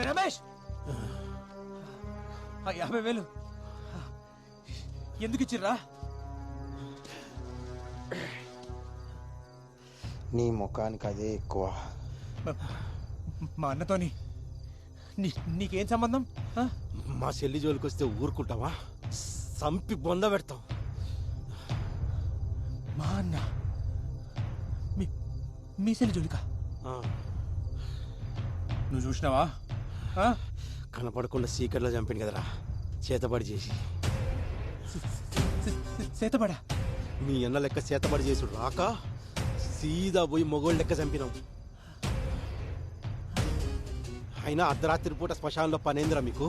రమేష్ 50,000 ఎందుకు ఇచ్చిర్రా? నీ ముఖానికి అదే ఎక్కువ. మా అన్నతోని నీకేం సంబంధం? మా చెల్లి జోలికి వస్తే ఊరుకుంటావా? సంపి బొంద పెడతాం. మా అన్న మీ సెల్లి జోలికా? నువ్వు చూసినావా? కనపడకుండా సీకర్లో చంపాను కదరా, చేతబడి చేసి. చేతబడా? మీ అన్న లెక్క చేతబడి చేసుడు రాక సీదా పోయి మొగోళ్ళ లెక్క చంపినాం. అయినా అర్ధరాత్రి పూట శ్మశానంలో పనేందిరా మీకు?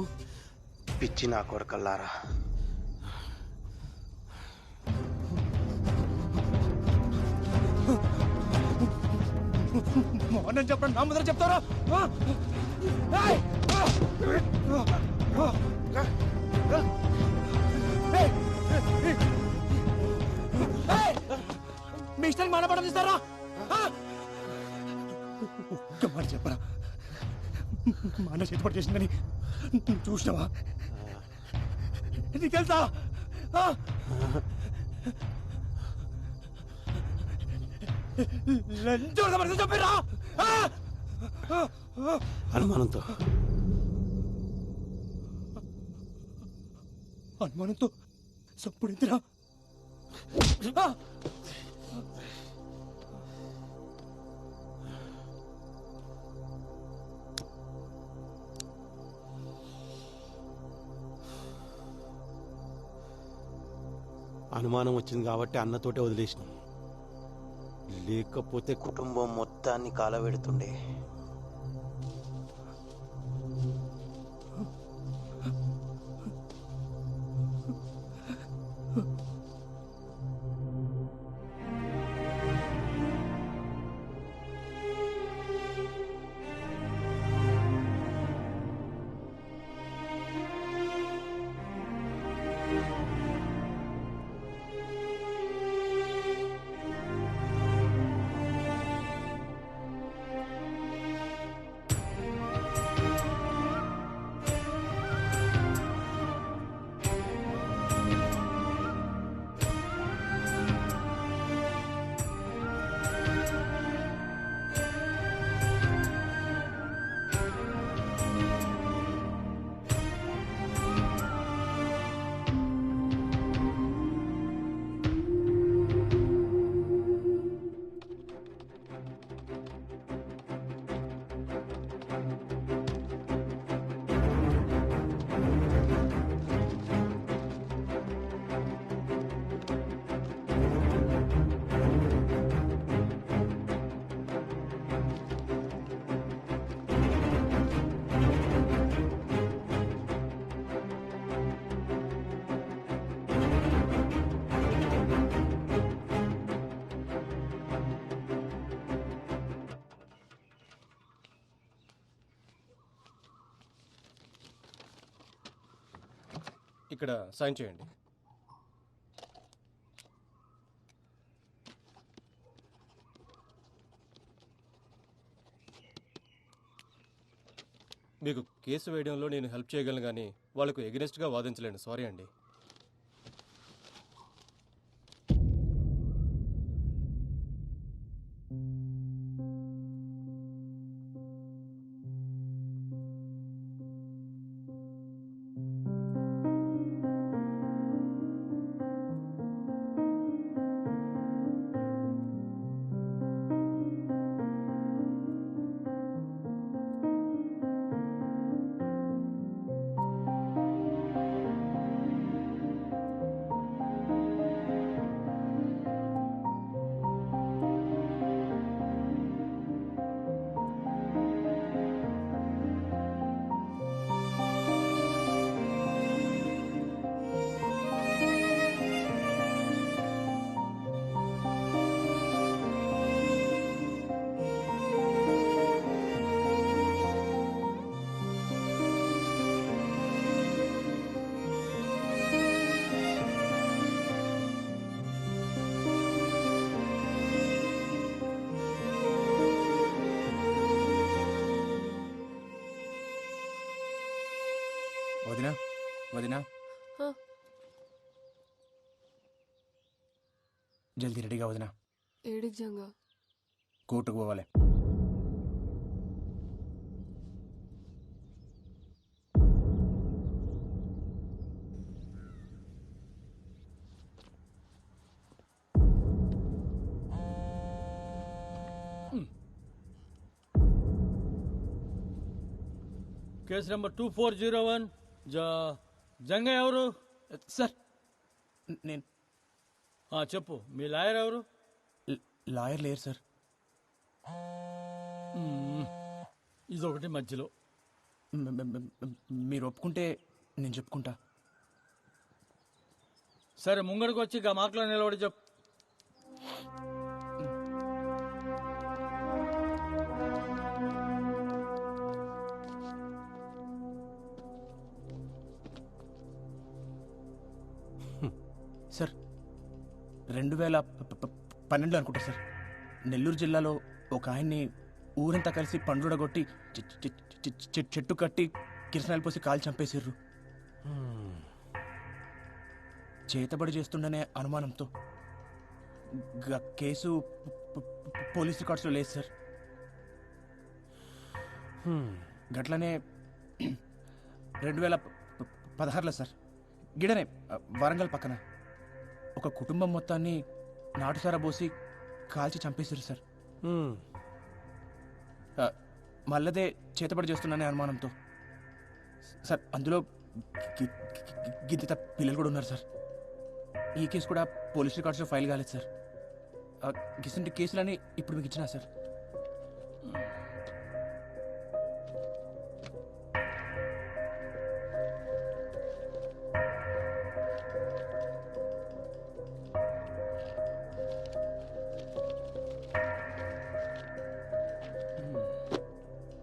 పిచ్చి నా కొరకల్లారా. మోహన్ చెప్పండి, నా ముందర చెప్తారా? మీ ఇష్టానికి మానపడం ఇస్తారా? మాట చెప్పరా? మా అన్న చేతిపడి చేసిందని చూసినావా? నీకు తెలుసా? చెప్పిరా? అనుమానంతో చప్పుడెందురా? అనుమానం వచ్చింది కాబట్టి అన్నతోటే వదిలేసినాం, లేకపోతే కుటుంబం మొత్తాన్ని కాలబెడుతుండే. ఇక్కడ సైన్ చేయండి. మీకు కేసు వేయడంలో నేను హెల్ప్ చేయగలను, కానీ వాళ్ళకు ఎగనెస్ట్గా వాదించలేను. సారీ అండి. వదినా ఆ. జల్దీ రెడీగా వదినా, ఏడికి జంగా కోర్టుకు పోవాలి. కేసు నెంబర్ 2401 జంగ ఎవరు? సార్ నేను చెప్పు, మీ లాయర్ ఎవరు? లాయర్ లేరు సార్. ఇదొకటి మధ్యలో. మీరు ఒప్పుకుంటే నేను చెప్పుకుంటా. సరే, ముంగడికి వచ్చి ఇక మాటలో నిలబడి చెప్పు. సార్ 2012 అనుకుంటా సార్, నెల్లూరు జిల్లాలో ఒక ఆయన్ని ఊరంతా కలిసి పండుడగొట్టి చెట్టు కట్టి కిరసనాయలు పోసి కాలు చంపేసిర్రు. చేతబడి చేస్తుండనే అనుమానంతో కేసు పోలీస్ రికార్డ్స్లో లేదు సార్. గట్లనే 2016లో సార్, గిడనే వరంగల్ పక్కన ఒక కుటుంబం మొత్తాన్ని నాటుసారా పోసి కాల్చి చంపేశారు సార్. మళ్ళదే చేతబడి చేస్తున్నానే అనుమానంతో సార్. అందులో గిద్దిత పిల్లలు కూడా ఉన్నారు సార్. ఈ కేసు కూడా పోలీస్ రికార్డ్స్లో ఫైల్ కాలేదు సార్. గిసంటి కేసులని ఇప్పుడు మీకు ఇచ్చినా సార్.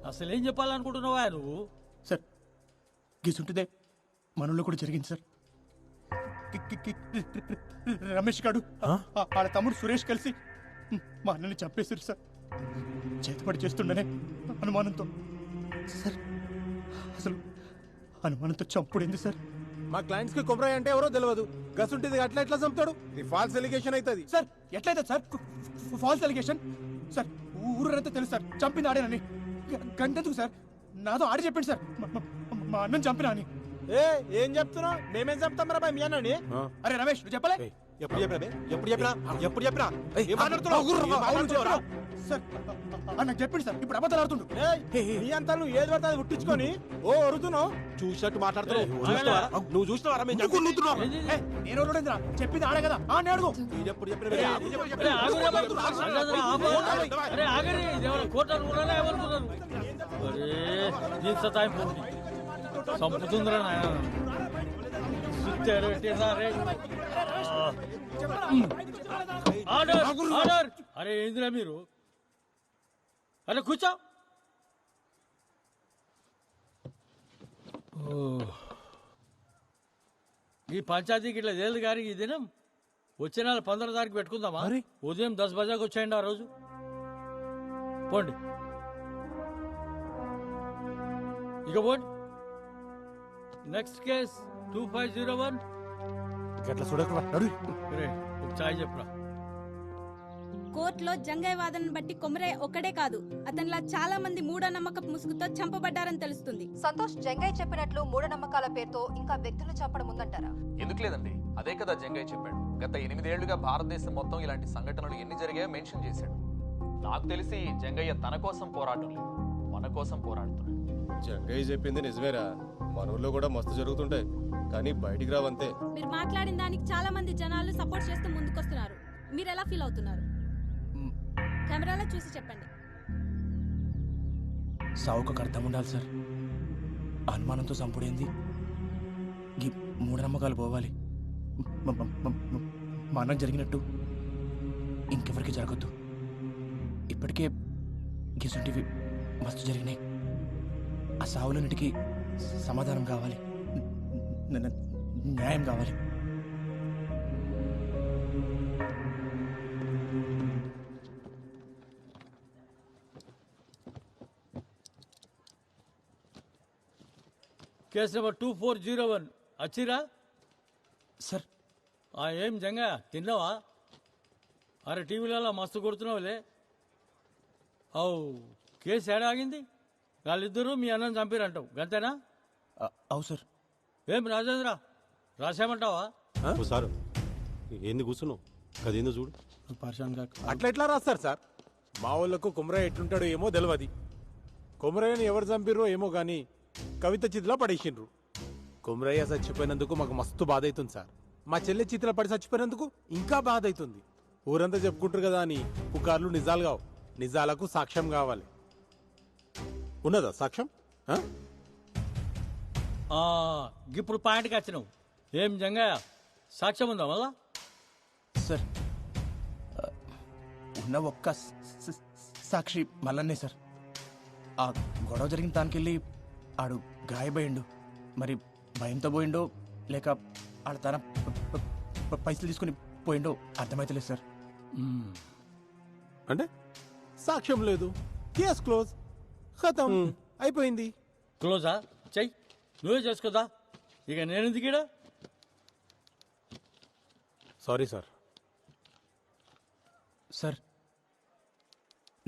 అసలు ఏం చెప్పాలనుకుంటున్నావా నువ్వు? సార్ గిసుంటిదే మనలో కూడా జరిగింది సార్. రమేష్ గారు వాళ్ళ తమ్ముడు సురేష్ కలిసి మా అన్నని చంపేశారు సార్, చేతపడి చేస్తుండనే అనుమానంతో. సార్ అసలు అనుమానంతో చంపుడేంది సార్? మా క్లయింట్స్ కి కొమరాయి అంటే ఎవరో తెలియదు, గసుంటిది అట్లా ఎట్లా చంపుతాడు? ఇది ఫాల్స్ ఎలిగేషన్ అవుతుంది సార్. ఎట్లయితే సార్ ఫాల్స్ ఎలిగేషన్? సార్ ఊరంతా తెలుసు సార్ చంపింది ఆడేనని. గంటెందుకు సార్, నాతో ఆడి చెప్పండి సార్ మా అన్నని చంపినా అని. ఏం చెప్తున్నావు? మేమేం చెప్తాం రా మీ అన్నని? అరే రమేష్, నువ్వు చెప్పలే? ఎప్పుడు చెప్పినా ఏం మాట్లాడుతున్నావు? సార్ నాకు చెప్పింది సార్, ఇప్పుడు అబద్ధాలు ఆడుతుండు. నీ అంతా నువ్వు ఏది పడితే అది పుట్టించుకొని ఓ అడుగుతున్నావు, చూసినట్టు మాట్లాడుతున్నావు. నువ్వు చూసినావా? నేను చెప్పింది ఆడే కదా, ఆడే అడుగు. సంపుతుందిరా నాయన. అరే ఏందిరా మీరు? అరే కూర్చో. ఈ పంచాయతీకి ఇట్లా లేదు కానీ ఈ దినం వచ్చే నెల 15 తారీఖు పెట్టుకుందామా? ఉదయం 10 బజాకి వచ్చేయండి ఆ రోజు. పోండి ఇక పోండి. Next case 2501. గట్ల చూడకు. ఒక చాయ్ చెప్పురా. కోర్టులో జంగయ్య వాదనను బట్టి కొమరయ్య ఒక్కడే కాదు, అతనిలా చాలా మంది మూఢనమ్మకపు ముసుగుతో చంపబడ్డారని తెలుస్తుంది. సంతోష్, జంగయ్య చెప్పినట్లు మూఢనమ్మకాల పేరుతో ఇంకా వ్యక్తులు చంపడం ఉందంటారా? ఎందుకు లేదండి, అదే కదా జంగయ్య చెప్పాడు. గత 8 ఏళ్లుగా భారతదేశం మొత్తం ఇలాంటి సంఘటనలు ఎన్ని జరిగాయో మెన్షన్ చేశాడు. నాకు తెలిసి జంగయ్య తన కోసం పోరాటం లేదు, మన కోసం పోరాడుతున్నాడు. జంగయ్య చెప్పింది నిజమేరా, మన ఊళ్ళో కూడా మస్తు జరుగుతుంటాయి కానీ బయటికి రావంతే. మీరు మాట్లాడిన దానికి చాలా మంది జనాలు సపోర్ట్ చేస్తూ ముందుకొస్తున్నారు. మీరు ఎలా ఫీల్ అవుతున్నారు? కెమెరాలో చూసి చెప్పండి. సావుకు అర్థం ఉండాలి సార్. అనుమానంతో చంపుడేంది? ఈ మూఢనమ్మకాలు పోవాలి. మనం జరిగినట్టు ఇంకెవరికి జరగద్దు. ఇప్పటికే గిసుంటివి మస్తు జరిగినాయి. ఆ సావులన్నిటికీ సమాధానం కావాలి, న్యాయం కావాలి. Case number 2401. వచ్చిరా సార్ ఏం జంగా తిన్నావా? అరే టీవీలలో మస్తు కొడుతున్నావులే. అవు కేసు ఏడా ఆగింది? వాళ్ళిద్దరూ మీ అన్నని చంపిరంటావు గంతేనా? అవు సార్. ఏం రాజేంద్ర రాసేమంటావా? సార్ ఏంది కూర్చున్నావు? అదేందో చూడు. అట్లా ఎట్లా రాస్తారు సార్? మా వాళ్ళకు కుమరయ్య ఎట్లుంటాడో ఏమో తెలియదు. కుమరయ్యని ఎవరు చంపిర్రో ఏమో గాని కవిత చితిలో పడేసిండ్రు. కుమరయ్య చచ్చిపోయినందుకు మాకు మస్తు బాధ అవుతుంది సార్. మా చెల్లె చితిలో పడి చచ్చిపోయినందుకు ఇంకా బాధ అవుతుంది. ఊరంతా చెప్పుకుంటారు కదా అని పుకార్లు నిజాలు కావు. నిజాలకు సాక్ష్యం కావాలి. ఉన్నదా సాక్ష్యం? ఇప్పుడు పాయింట్కి వచ్చినావు. ఏం జంగయ్య సాక్ష్యం ఉందా మళ్ళా? సార్ ఉన్న ఒక్క సాక్షి మల్లన్నే సార్. ఆ గొడవ జరిగిన దానికెళ్ళి ఆడు గాయపోయిండు. మరి భయంతో పోయిండో లేక ఆడ తన పైసలు తీసుకుని పోయిండో అర్థమైతలేదు సార్. అంటే సాక్ష్యం లేదు, కేస్ క్లోజ్, ఖతం, అయిపోయింది. క్లోజా? చెయ్యి, నువ్వే చేసుకోదా. ఇక నేను ఎందుకీడా? Sorry sir. సార్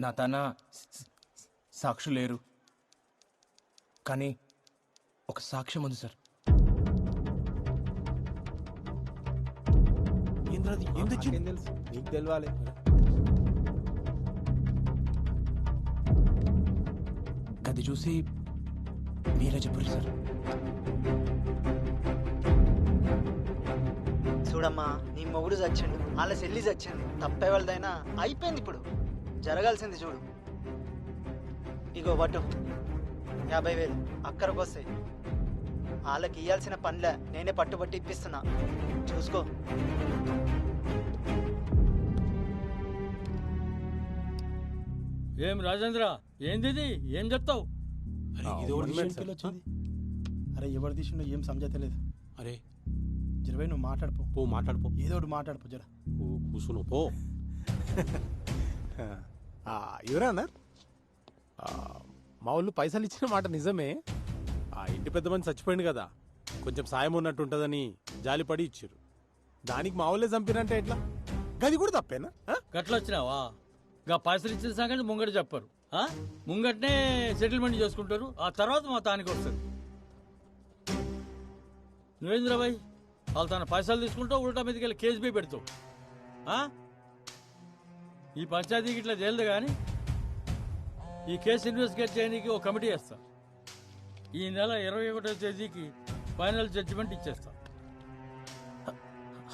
నా తన సాక్షులు లేరు, కానీ ఒక సాక్ష్యం ఉంది సార్. నీకు తెలవాలి. గది చూసి మీరే చెప్పారు సార్. చూడమ్మా, నీ మొగుడు చచ్చిండు, వాళ్ళ చెల్లి చచ్చింది. తప్పే వాళ్ళదైనా అయిపోయింది. ఇప్పుడు జరగాల్సింది చూడు. ఇగో పట్టు 50,000 అక్కడికి వస్తాయి. వాళ్ళకి ఇయ్యాల్సిన పనులే నేనే పట్టుబట్టి ఇప్పిస్తున్నా, చూసుకో. ఏం రాజేంద్ర, ఏంది ఏం చెప్తావు? అరే ఎవరు తీసిండో ఏం సమజలేదు. అరే జరవై నువ్వు మాట్లాడిపో. మాట్లాడిపో, ఏదో ఒకటి మాట్లాడిపో. జర కూర్చును పో. ఎవరా అన్నారు? మా వాళ్ళు పైసలు ఇచ్చిన మాట నిజమే. ఆ ఇంటి పెద్ద మంది చచ్చిపోయింది కదా, కొంచెం సాయం ఉన్నట్టు ఉంటుందని జాలిపడి ఇచ్చారు. దానికి మా వాళ్ళే చంపినంటే ఎట్లా? గది కూడా తప్పేనా? గట్ల వచ్చినావా? గా పైసలు ఇచ్చిన సంగతి ముంగట చెప్పరు. ముంగటనే సెటిల్మెంట్ చేసుకుంటారు, ఆ తర్వాత మా తానికి వస్తారు. నువ్వేంద్రబాయ్ వాళ్ళు తన పైసలు తీసుకుంటావు, ఉల్టా మీదకి వెళ్ళి కేసు పోయి పెడతావు. ఈ పంచాయతీకి ఇట్లా తేలదు కానీ ఈ కేసు ఇన్వెస్టిగేట్ చేయడానికి ఒక కమిటీ వేస్తా. ఈ నెల 21వ తేదీకి ఫైనల్ జడ్జిమెంట్ ఇచ్చేస్తా.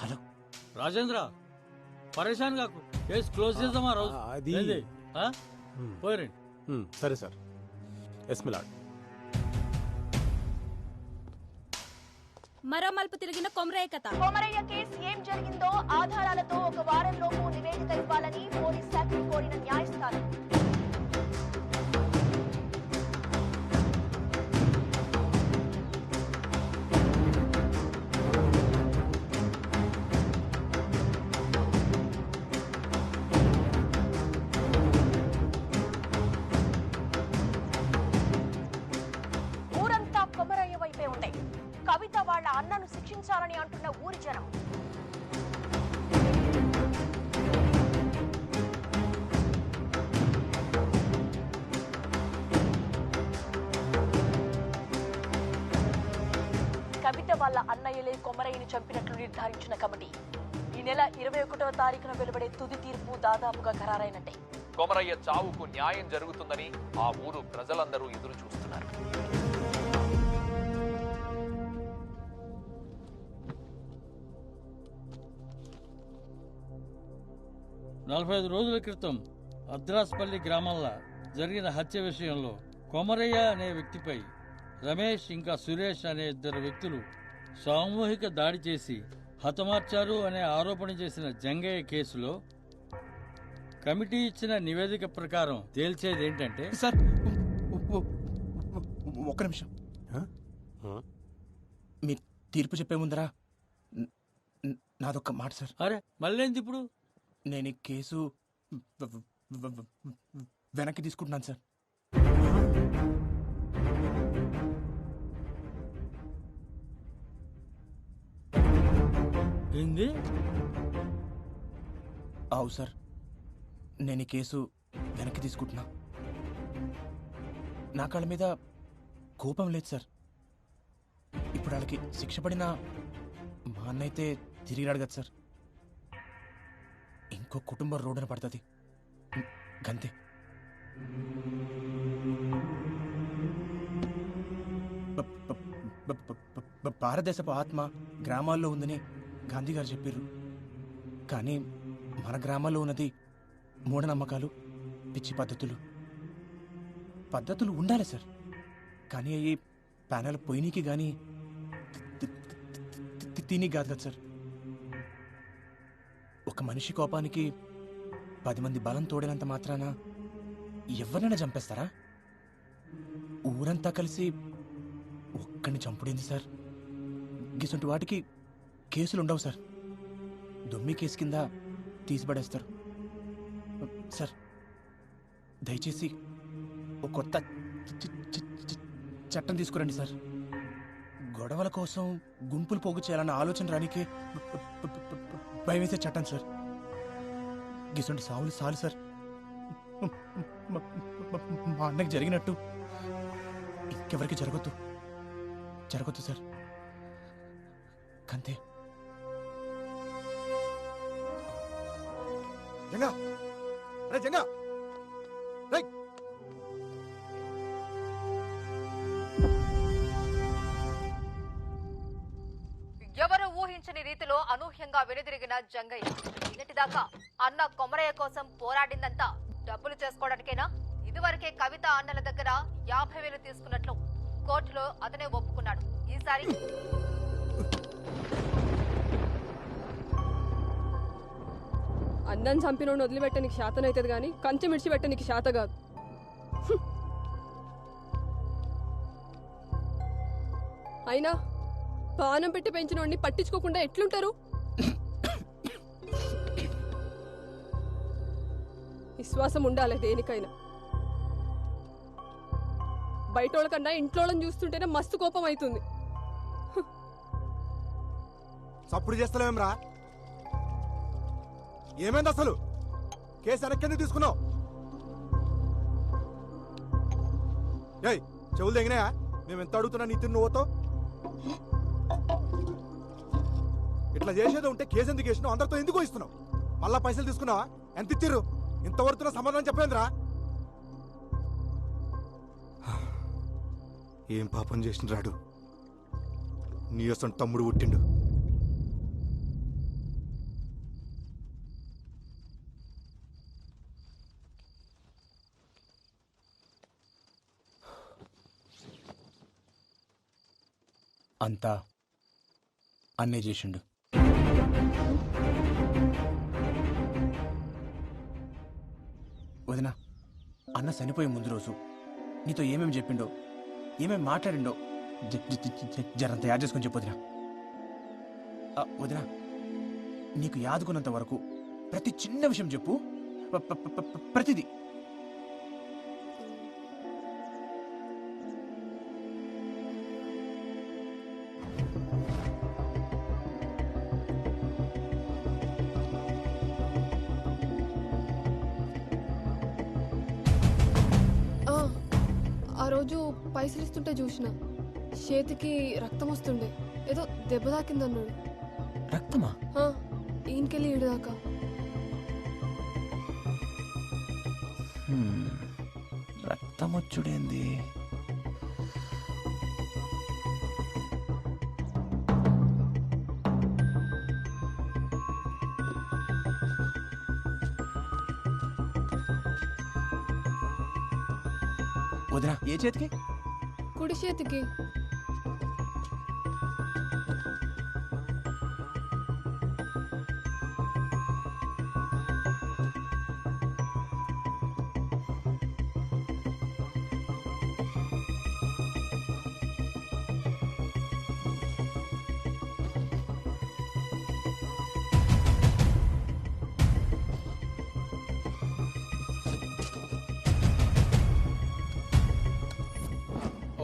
హలో రాజేంద్ర, పరేషాన్ కాకు, కేసు క్లోజ్ చేద్దామా రోజు? పోయి సరే సార్. Yes my lord. మరో మలుపు తిరిగిన కొమరయ్య కథ. కొమరయ్య కేసు ఏం జరిగిందో ఆధారాలతో ఒక వారంలోపు నివేదిక ఇవ్వాలని పోలీస్ శాఖను కోరిన న్యాయస్థానం. ఊరంతా కొమరయ్య వైపే ఉంది. కవిత వాళ్ళ అన్నను శిక్షించాలని అంటున్న ఊరి జనం. కవిత వాళ్ళ అన్నయ్యలే కొమరయ్యని చంపినట్లు నిర్ధారించిన కమిటీ ఈ నెల 21వ తారీఖున వెలువడే తుది తీర్పు దాదాపుగా ఖరారైనట్టే. కొమరయ్య చావుకు న్యాయం జరుగుతుందని ఆ ఊరు ప్రజలందరూ ఎదురు చూస్తున్నారు. నలభై 45 రోజుల క్రితం అద్రాస్పల్లి గ్రామంలో జరిగిన హత్య విషయంలో కొమరయ్య అనే వ్యక్తిపై రమేష్ ఇంకా సురేష్ అనే 2 వ్యక్తులు సామూహిక దాడి చేసి హతమార్చారు అనే ఆరోపణ చేసిన జంగయ్య కేసులో కమిటీ ఇచ్చిన నివేదిక ప్రకారం తేల్చేది ఏంటంటే సార్ ఒక్క నిమిషం. మీ తీర్పు చెప్పే ముందరా నాదొక్క మాట సార్. అరే మళ్ళీ ఇప్పుడు? నేను ఈ కేసు వెనక్కి తీసుకుంటున్నాను సార్. ఏంది? అవు సార్, నేను ఈ కేసు వెనక్కి తీసుకుంటున్నా. నా కాళ్ళ మీద కోపం లేదు సార్. ఇప్పుడు వాళ్ళకి శిక్ష పడినా మా అన్న అయితే తిరిగి రాడు కదా సార్. ఇంకో కుటుంబం రోడ్డున పడుతుంది గంతే. భారతదేశపు ఆత్మ గ్రామాల్లో ఉందని గాంధీ గారు చెప్పారు. కానీ మన గ్రామాల్లో ఉన్నది మూఢనమ్మకాలు, పిచ్చి పద్ధతులు ఉండాలి సార్. కానీ అవి ప్యానల్ పొయ్యికి కానీ తిని కాదు కదా సార్. ఒక మనిషి కోపానికి 10 మంది బలం తోడినంత మాత్రాన ఎవరినైనా చంపేస్తారా? ఊరంతా కలిసి ఒక్కడిని చంపుడింది సార్. గిసంటి వాటికి కేసులు ఉండవు సార్. దొమ్మి కేసు కింద తీసిపడేస్తారు సార్. దయచేసి ఒక కొత్త చట్టం తీసుకురండి సార్. గొడవల కోసం గుంపులు పోగు చేయాలన్న ఆలోచన రానికే భయం వేసే చట్టం సార్. గిసంటి సావులు సాలు సార్. మా అన్నకి జరిగినట్టు ఇంకెవరికి జరగొద్దు సార్. కంతే. జంగా రే జంగా రే. ఎవరు ఊహించని రీతిలో అనూహ్యంగా వెనుదిరిగిన జంగయ్య. నిన్నటిదాకా అన్న కొమరయ్య కోసం పోరాడిందంతా డబ్బులు చేసుకోవడానికేనా? ఇదివరకే కవిత అన్నల దగ్గర 50,000 తీసుకున్నట్లు కోర్టులో అతనే ఒప్పుకున్నాడు. ఈసారి అన్నం చంపినోడిని వదిలిపెట్ట నీకు శాతం అవుతుంది కానీ కంచె మిడిచిపెట్ట నీకు శాత కాదు. అయినా పానం పెట్టి పెంచినోడిని పట్టించుకోకుండా ఎట్లుంటారు? విశ్వాసం ఉండాలి దేనికైనా. బయటోళ్ళ కన్నా ఇంట్లోళ్ళని చూస్తుంటేనే మస్తు కోపం అవుతుంది. సప్పుడు చేస్తలేం రా. ఏమైంది అసలు? కేసు వెనక్కి తీసుకున్నావు? ఏయ్ చెవులు తెగినాయా? మేము ఎంత అడుగుతున్నా నీ తిన్ను నువ్వుతో ఇట్లా చేసేది ఉంటే కేసు ఎందుకు వేసినావు? అందరితో ఎందుకు ఇస్తున్నావు? మళ్ళా పైసలు తీసుకున్నావా? ఎంత ఇచ్చిర్రు? ఇంతవరకు సమాధానం చెప్పేంద్రా? ఏం పాపం చేసిన రాడు నీ అసలు తమ్ముడు పుట్టిండు. అంతా అన్నే చేసిండు. వదినా, అన్న చనిపోయే ముందు రోజు నీతో ఏమేమి చెప్పిండో, ఏమేమి మాట్లాడిండో జరంత యాడ్ చేసుకొని చెప్పొదినా. వదినా, నీకు యాదుకున్నంత వరకు ప్రతి చిన్న విషయం చెప్పు. ప్రతిదీ. ఆ రోజు పైసలు ఇస్తుంటే చూసిన చేతికి రక్తం వస్తుండే. ఏదో దెబ్బ తాకిందన్నాడు. రక్తమా? ఈయనకెళ్ళి ఈడదాకా. రక్తం వచ్చుడేంది? వదినా, ఏ చేతికి? కుడి చేతికి.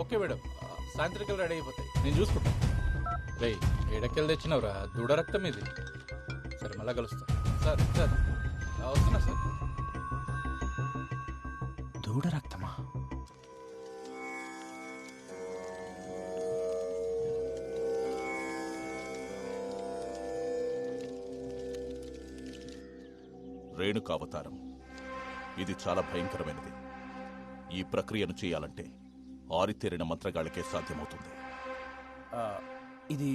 ఓకే మేడం, సాయంత్రికలు రెడీ అయిపోతాయి, నేను చూసుకుంటాను. రే, ఎడకెళ్ళి తెచ్చినవరా? దూడ రక్తం ఇది. మళ్ళా కలుస్తా సార్. సార్ వస్తున్నా సార్. దూడ రక్తమా? రేణుకావతారం ఇది చాలా భయంకరమైనది. ఈ ప్రక్రియను చేయాలంటే ఆరితేరిన మంత్రగాళ్ళకే సాధ్యమవుతుంది. ఇది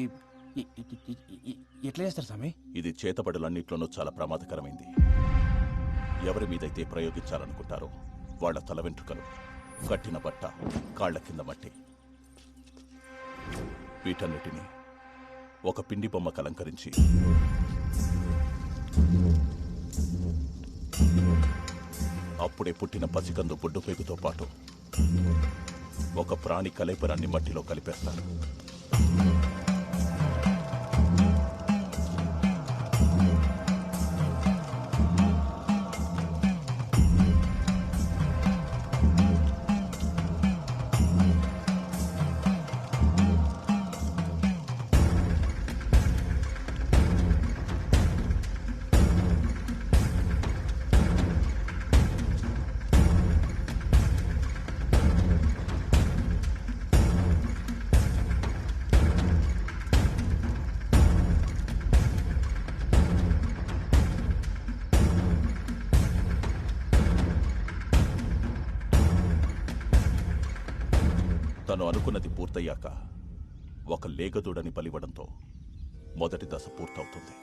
ఎట్లా చేస్తారు స్వామి? ఇది చేతబడులన్నిట్లోనూ చాలా ప్రమాదకరమైంది. ఎవరి మీదైతే ప్రయోగించాలనుకుంటారో వాళ్ల తల వెంట్రుకలు, కట్టిన బట్ట, కాళ్ల కింద మట్టి, వీటన్నిటినీ ఒక పిండి బొమ్మకు అలంకరించి అప్పుడే పుట్టిన పసికందు బొడ్డుపేగుతో పాటు ఒక ప్రాణి కలేపరాన్ని మట్టిలో కలిపేస్తారు. తను అనుకున్నది పూర్తయ్యాక ఒక లేగదూడని బలివ్వడంతో మొదటి దశ పూర్తవుతుంది.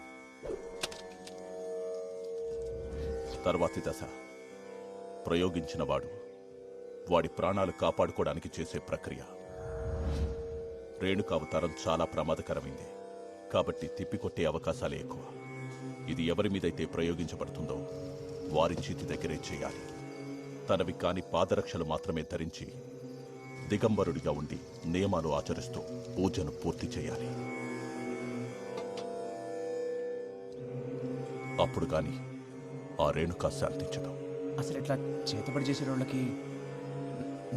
తర్వాతి దశ ప్రయోగించినవాడు వాడి ప్రాణాలు కాపాడుకోవడానికి చేసే ప్రక్రియ. రేణుకావతారం చాలా ప్రమాదకరమైంది కాబట్టి తిప్పికొట్టే అవకాశాలే ఎక్కువ. ఇది ఎవరి మీదైతే ప్రయోగించబడుతుందో వారి చేతి దగ్గరే చేయాలి. తనవి కాని పాదరక్షలు మాత్రమే ధరించి దిగంబరుడిగా ఉండి నియమాలు ఆచరిస్తూ పూజను పూర్తి చేయాలి. అప్పుడు గాని ఆ రేణుక శాంతించదు. అసలు ఇట్లా చేతబడి చేసే వాళ్ళకి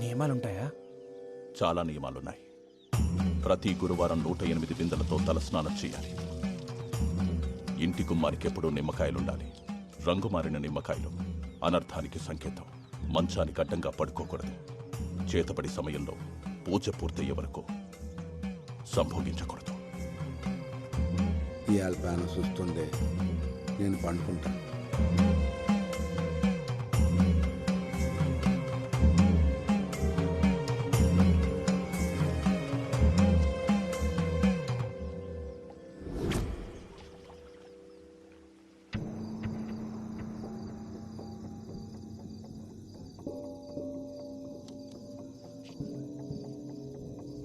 నియమాలుంటాయా? చాలా నియమాలున్నాయి. ప్రతి గురువారం 108 బిందెలతో తలస్నానం చేయాలి. ఇంటి గుమ్మానికి ఎప్పుడూ నిమ్మకాయలుండాలి. రంగు మారిన నిమ్మకాయలు అనర్థానికి సంకేతం. మంచానికి అడ్డంగా పడుకోకూడదు. చేతబడి సమయంలో పూజ పూర్తయ్యే వరకు సంభోగించకూడదు. ఇవాళ ప్యాను చూస్తుండే నేను పండుకుంటాను.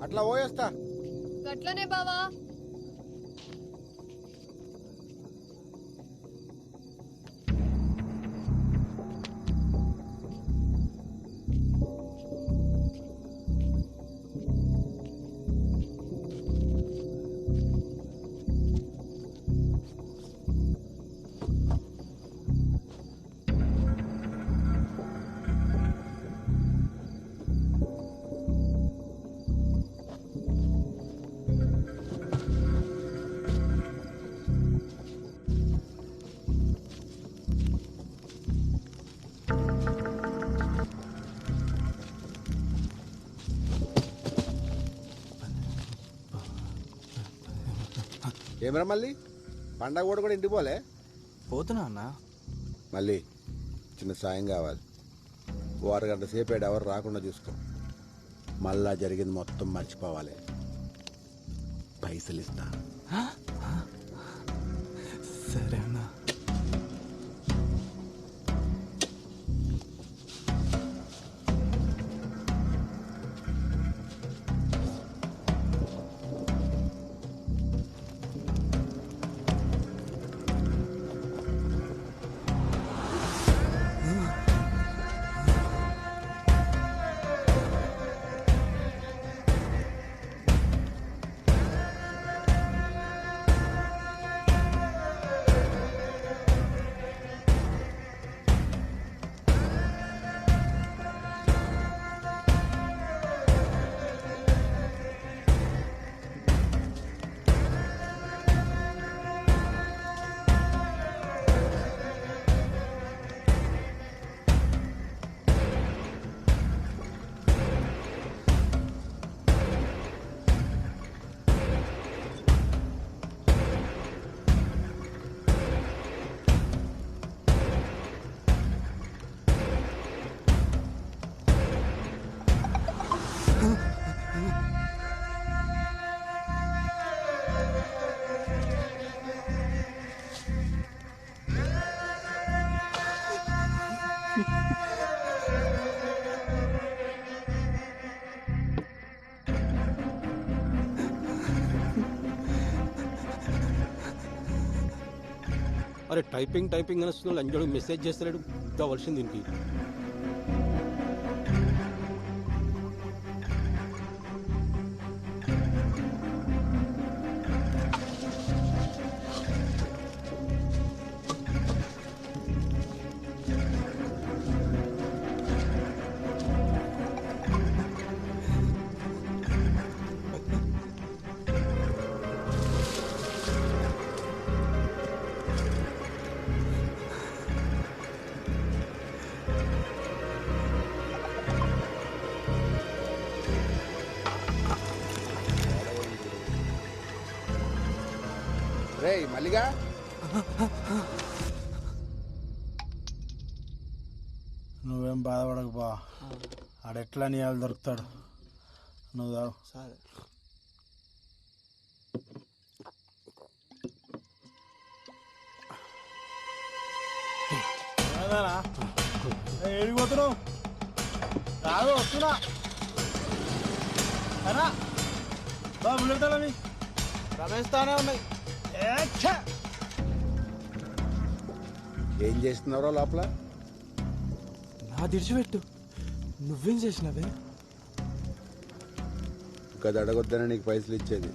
అట్లా పోయేస్తా. గట్లనే బావా. ఏమరా మళ్ళీ పండగ కూడా ఇంటికి పోలే? పోతున్నా అన్న. మళ్ళీ చిన్న సాయం కావాలి. ఓ అరగంట సేపు ఎవరు రాకుండా చూసుకో. మళ్ళా జరిగింది మొత్తం మర్చిపోవాలి. పైసలు ఇస్తా. సరే అన్న. అరే టైపింగ్ టైపింగ్ అని వస్తున్నాడు అంజడు మెసేజ్ చేస్తలేడు కావాల్సింది దీనికి. రేయ్ మల్లిగా నువ్వేం బాధపడకు బా, ఆడెట్లా నీ వాళ్ళు దొరుకుతాడు. నువ్వు తాగు. సరే ఏడిపోతున్నావు? రాదు, వస్తున్నా. అనా బాబు బుల్లెడతాలని రమేష్ తానే ఉన్నాయి. ఏం చేస్తున్నారో లోపల? నా దిడిచిపెట్టు, నువ్వేం చేసినావే? ఇంకా అడగొద్దనే నీకు పైసలు ఇచ్చేది.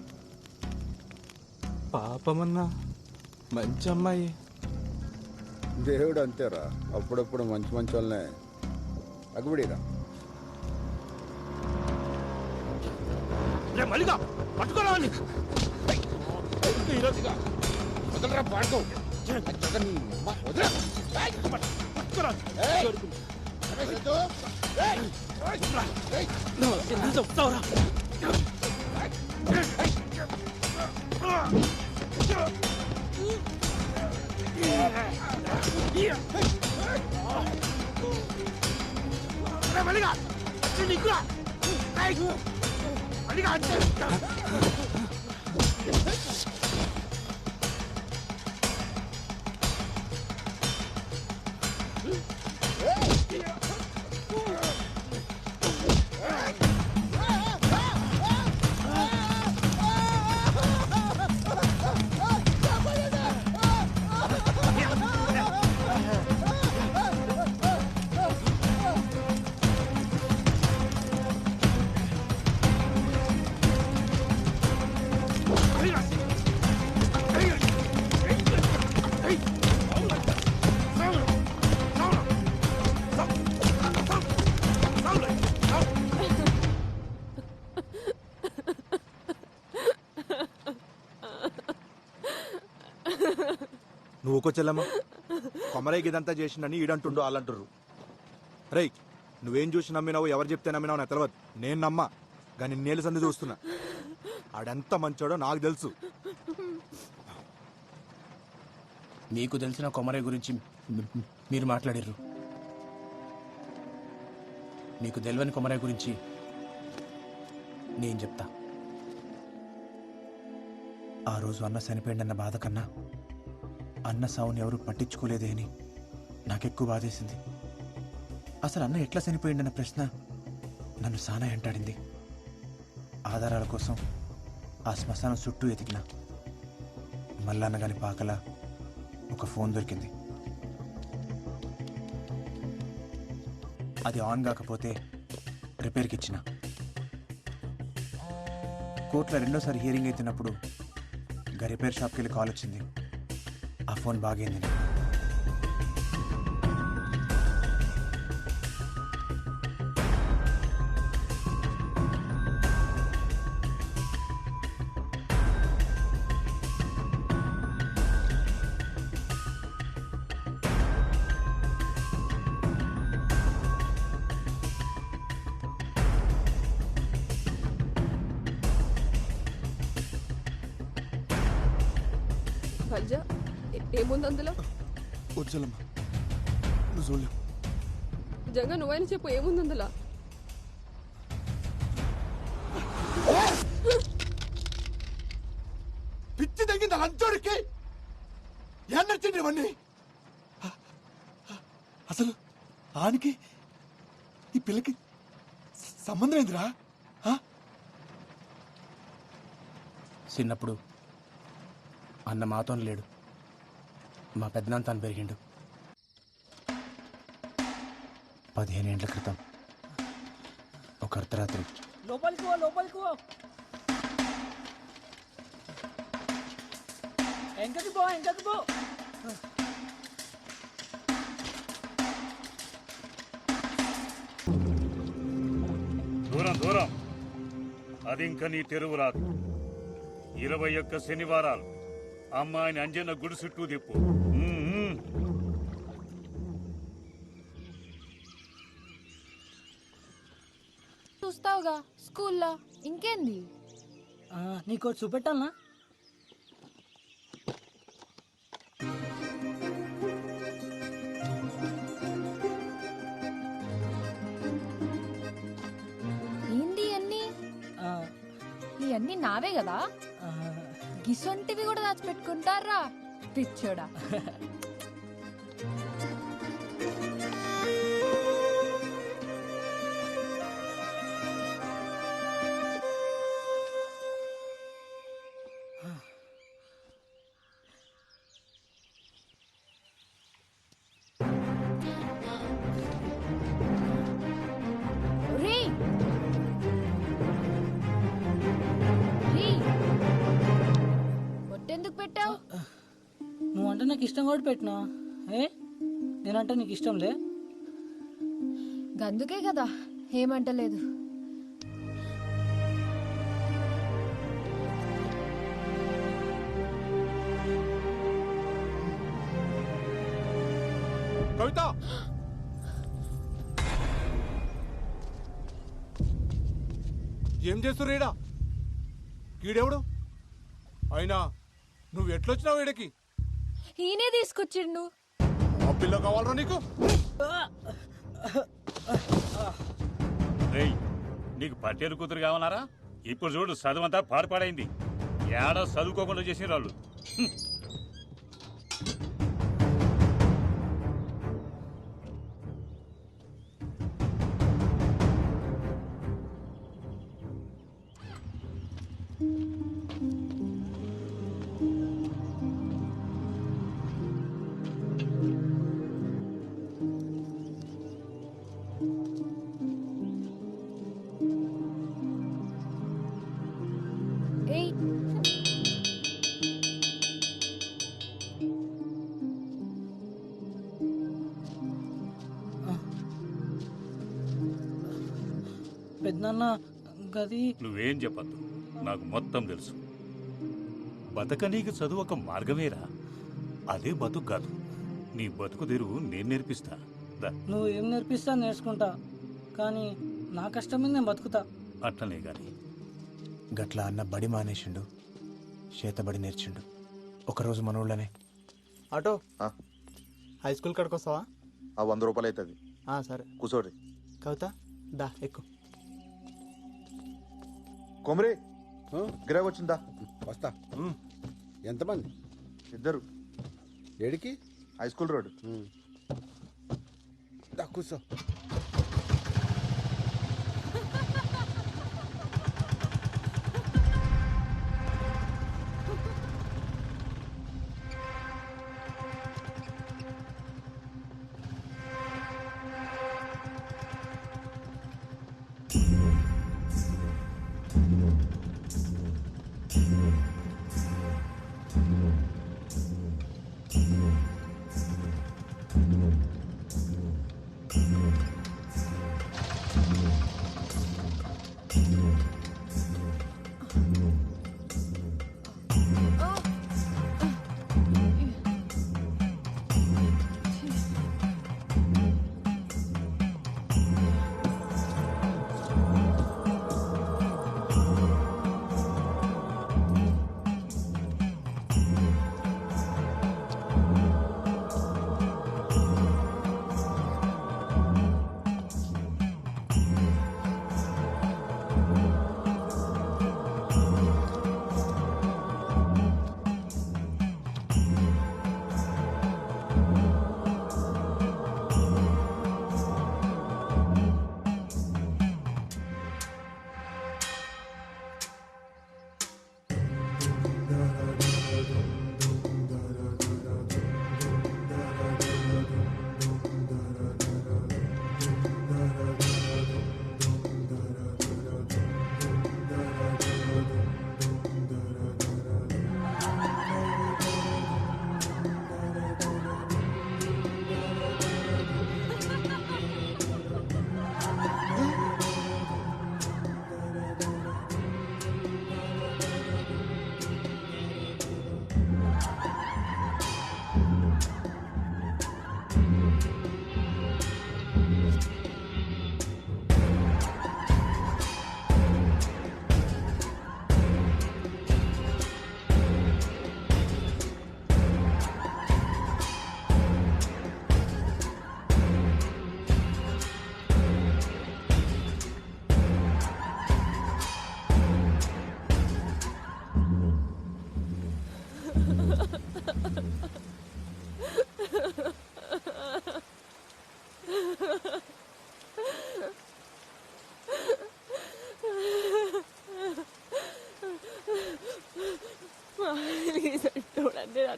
పాపమన్నా మంచి అమ్మాయి. దేవుడు అంతేరా, అప్పుడప్పుడు మంచి మంచి వాళ్ళనే అగ్గుబడిరా. మల్లిగా పట్టుకోరా ఈరోజుగా వదలరా, పాడుకో. చెప్తావురా మల్లిగా నీకురా మల్లిగా అంటే నువ్వు ఒక చెల్లమ్మ కొమరైకి ఇదంతా చేసిందని ఈడంటుండు వాళ్ళంటుర్రు. రేయ్, నువ్వేం చూసి నమ్మినావు, ఎవరు చెప్తే నమ్మినావు నాకు తెలియదు. నేను నమ్మా, కానీ నేలు సంది చూస్తున్నా. ఆడెంత మంచోడో నాకు తెలుసు. మీకు తెలిసిన కొమరయ్య గురించి మీరు మాట్లాడారు. మీకు తెలియని కొమరయ్య గురించి నేను చెప్తా. ఆ రోజు అన్న చనిపోయిందన్న బాధ కన్నా అన్న సావుని ఎవరు పట్టించుకోలేదే అని నాకెక్కువ బాధేసింది. అసలు అన్న ఎట్లా చనిపోయిందన్న ప్రశ్న నన్ను సానా వెంటాడింది. ఆధారాల కోసం ఆ శ్మశానం చుట్టూ ఎతికిన మల్లన్న గాని పాకల ఒక ఫోన్ దొరికింది. అది ఆన్ కాకపోతే రిపేర్కి ఇచ్చిన. కోర్టులో రెండోసారి హియరింగ్ అవుతున్నప్పుడు ఇంకా రిపేర్ షాప్కి వెళ్ళి కాల్ వచ్చింది. ఆ ఫోన్ బాగైంది. బల్జా ఏముంది అందులో? వచ్చలమ్మ, నువ్వు చూడలేవు. జంగా నువ్వైనా చెప్పు, ఏముంది అందులో? పిచ్చి తగ్గింది లంచోడికి. ఏం నచ్చింది ఇవన్నీ? అసలు ఆనికి ఈ పిల్లకి సంబంధం ఏందిరా? చిన్నప్పుడు అన్న మాతో లేడు. మా పెద్దనాన్న తాను పెరిగిండు 15 ఏళ్ల క్రితం ఒక అర్ధరాత్రి లోపలికి పో ఎంకకి పో దూరం దూరం అది ఇంక నీ తెరువు రాదు 21 శనివారాలు అమ్మాయిని అంజన్న గుడి చుట్టూ తిప్పు. చూస్తావుగా స్కూల్లో ఇంకేంది. నీకు చూపెట్టాలనా? ఏంది అన్ని ఇవన్నీ నావే కదా. గిసొంటివి కూడా దాచిపెట్టుకుంటారా పిచ్చోడా. ఎందుకు పెట్టావు? నువ్వంటే నాకు ఇష్టం కూడా పెట్టినా. నేనంటే నీకు ఇష్టం లే? అందుకే కదా ఏమంటలేదు. కవిత, ఏం చేస్తుర్రీడా? కీడెవడు? అయినా నువ్వు ఎట్లొచ్చినావు వీడికి? ఈయనే తీసుకొచ్చిండు. ఆ పిల్ల కావాలరా నీకు? రేయ్, నీకు పట్టేరు కూతురు కావాలరా? ఇప్పుడు చూడు చదువంతా పాడుపాడైంది. ఏడా చదువుకోకుండా చేసిన వాళ్ళు. పెద్దనాన్న గది. నువ్వేం చెప్పద్దు, నాకు మొత్తం తెలుసు. బతకనీకి చదువు ఒక మార్గమేరా. అదే బతుకు కాదు. నీ బతుకు తెరువు నేను నేర్పిస్తా. నువ్వు ఏం నేర్పిస్తా నేర్చుకుంటా, కానీ నా కష్టం మీద నేను బతుకుతా. అట్లనే గాని గట్లా అన్న బడి మానేసిండు, చేతబడి నేర్చిండు. ఒకరోజు మన ఊళ్ళోనే. ఆటో హై స్కూల్ కాడికి వస్తావా? 100 రూపాయలు అవుతుంది. సరే కూర్చోడి. కవిత దా ఎక్కు. కొమరే గిరాకు వచ్చిందా? వస్తా. ఎంతమంది? 2. ఏడికి? High school road. దా కూర్చో.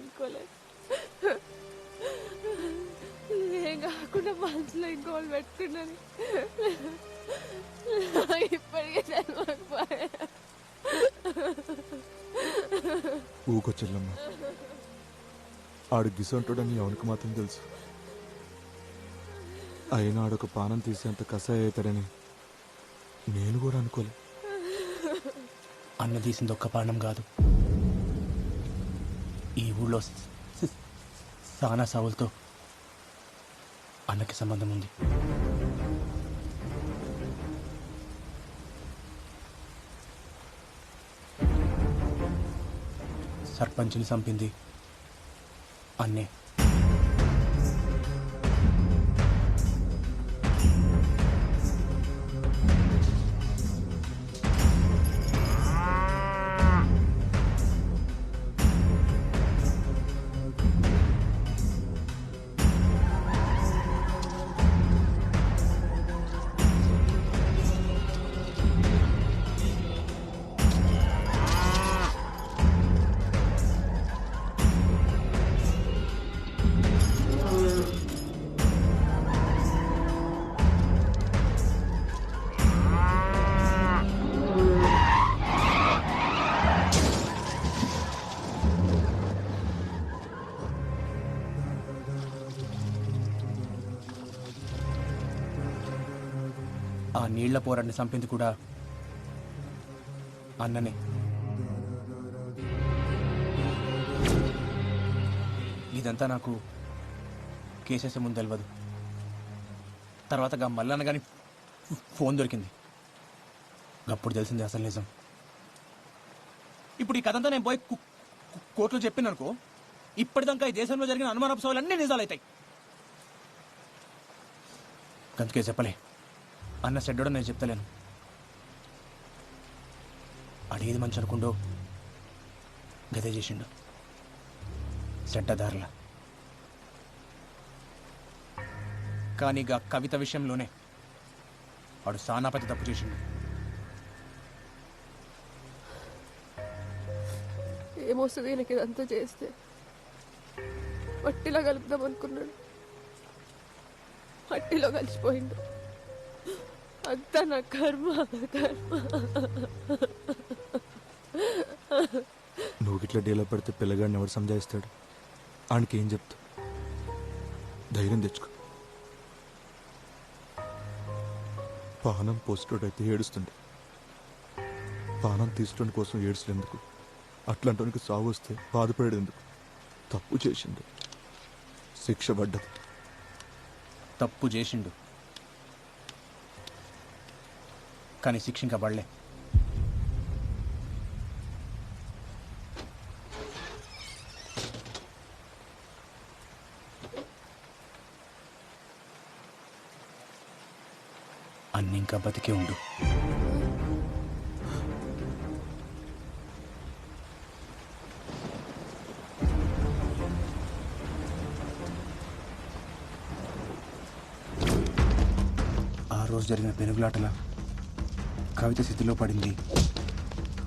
అనుకోలేదు. ఏం కాకుండా మనసులో ఇంకోళ్ళు పెట్టుకున్నది ఇప్పటికే చదవకపోయా. ఊకో చెల్లమ్మ, ఆడు గిసంటాడని ఎవరికి మాత్రం తెలుసు. అయినా ఆడొక పానం తీసేంత కషాయ అవుతాడని నేను కూడా అనుకోలే. అన్న తీసింది ఒక్క పానం కాదు, ఈ ఊళ్ళో సానా సావులతో అన్నకి సంబంధం ఉంది. సర్పంచ్ని చంపింది అన్నే. ఆ నీళ్ల పోరాన్ని చంపింది కూడా అన్ననే. ఇదంతా నాకు కేసేసే ముందు తెలియదు. తర్వాత మల్లన్న కానీ ఫోన్ దొరికింది, అప్పుడు తెలిసింది అసలు నిజం. ఇప్పుడు ఈ కథంతా నేను పోయి కోర్టులో చెప్పిననుకో, ఇప్పటిదాకా ఈ దేశంలో జరిగిన అనుమానపు సవాలు అన్నీ నిజాలవుతాయి. అందుకే చెప్పలే, అన్న చెడ్డోడో నేను చెప్తలేను. అడిగేది మంచి అనుకుండో గదే చేసిండు, చెడ్డదారులా. కానీ ఇక కవిత విషయంలోనే వాడు సానాపతి తప్పు చేసిండు. ఏమొస్తుంది ఈయనకి ఇదంతా చేస్తే? మట్టిలో కలుపుదాం అనుకున్నాడు, మట్టిలో కలిసిపోయిండు. అంతా నా కర్మ కర్మ. నువ్వు ఇట్లా డీలో పడితే పిల్లగాడిని ఎవరు సంజాయిస్తాడు? ఆయనకి ఏం చెప్తా? ధైర్యం తెచ్చుకో. పానం పోస్టోడైతే ఏడుస్తుండే, పానం తీసుకోవడం కోసం ఏడుస్తున్నందుకు అట్లాంటి సాగు వస్తే బాధపడేందుకు. తప్పు చేసిండు, శిక్ష పడ్డది. తప్పు చేసిండు కానీ శిక్ష ఇంకా పడలే. అన్ని ఇంకా బతికే ఉండు. ఆ రోజు జరిగిన పెనుగులాటల కవిత స్థితిలో పడింది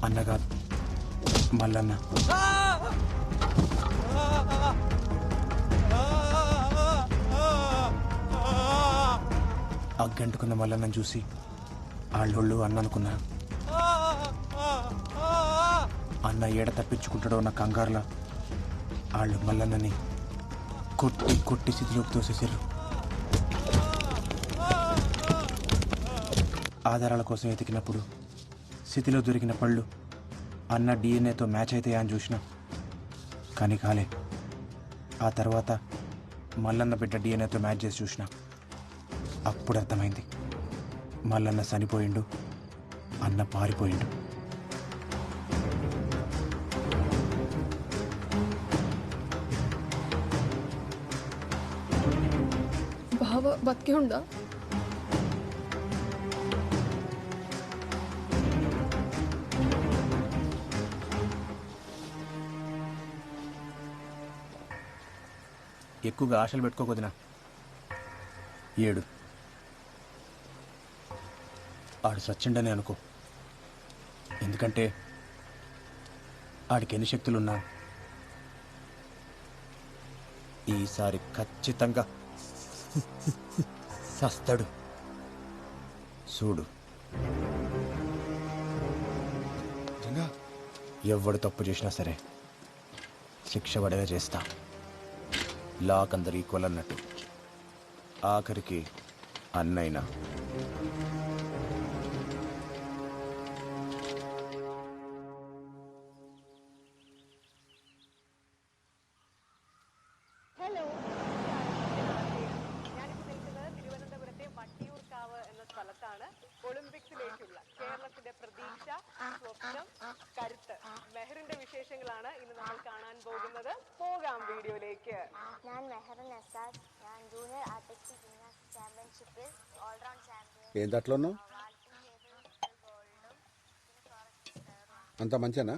అన్న కాదు, మల్లన్న. అగ్గంటుకున్న మల్లన్నను చూసి ఆళ్ళోళ్ళు అన్న అనుకున్నారు. అన్న ఏడ తప్పించుకుంటాడో ఉన్న కంగారులా వాళ్ళు మల్లన్నని కొట్టి కొట్టి స్థితిలోకి తోసేసారు. ఆధారాల కోసం ఎతికినప్పుడు స్థితిలో దొరికిన పళ్ళు అన్న డిఎన్ఏతో మ్యాచ్ అవుతాయా అని చూసినా కానీ కాలే. ఆ తర్వాత మల్లన్న బిడ్డ డిఎన్ఏతో మ్యాచ్ చేసి చూసిన, అప్పుడు అర్థమైంది మల్లన్న చనిపోయిండు, అన్న పారిపోయిండు. బావ బతికే ఉందా? ఎక్కువగా ఆశలు పెట్టుకోకొదినా. ఏడు ఆడు సచ్చిండని అనుకో, ఎందుకంటే ఆడికి ఎన్ని శక్తులున్నా ఈసారి ఖచ్చితంగా సస్తాడు. చూడు, ఎవడు తప్పు చేసినా సరే శిక్ష పడేలా చేస్తా. లాక్ అందరు ఈక్వల్ అన్నట్టు, ఆఖరికి అన్నైనా. തിരുവനന്തപുരത്തെ വട്ടിയൂർക്കാവ് എന്ന സ്ഥലത്താണ് ഒളിമ്പിക്സിലേക്കുള്ള കേരളത്തിന്റെ പ്രതീക്ഷ, സ്വപ്നം, കരുത്ത് മെഹറിന്റെ വിശേഷങ്ങളാണ് ഇന്ന് നമ്മൾ കാണാൻ പോകുന്നത്. പോകാം വീഡിയോയിലേക്ക്. ഞാൻ മെഹർ നസാദ്. ഞാൻ ജൂനിയർ ആർട്ടിസ്റ്റിക് ജിംനാസ്റ്റിക് ചാമ്പ്യൻഷിപ്പിൽ ഓൾറൗണ്ട് ചാമ്പ്യൻ. ఏం దాంట్లోనూ అంత మంచినా?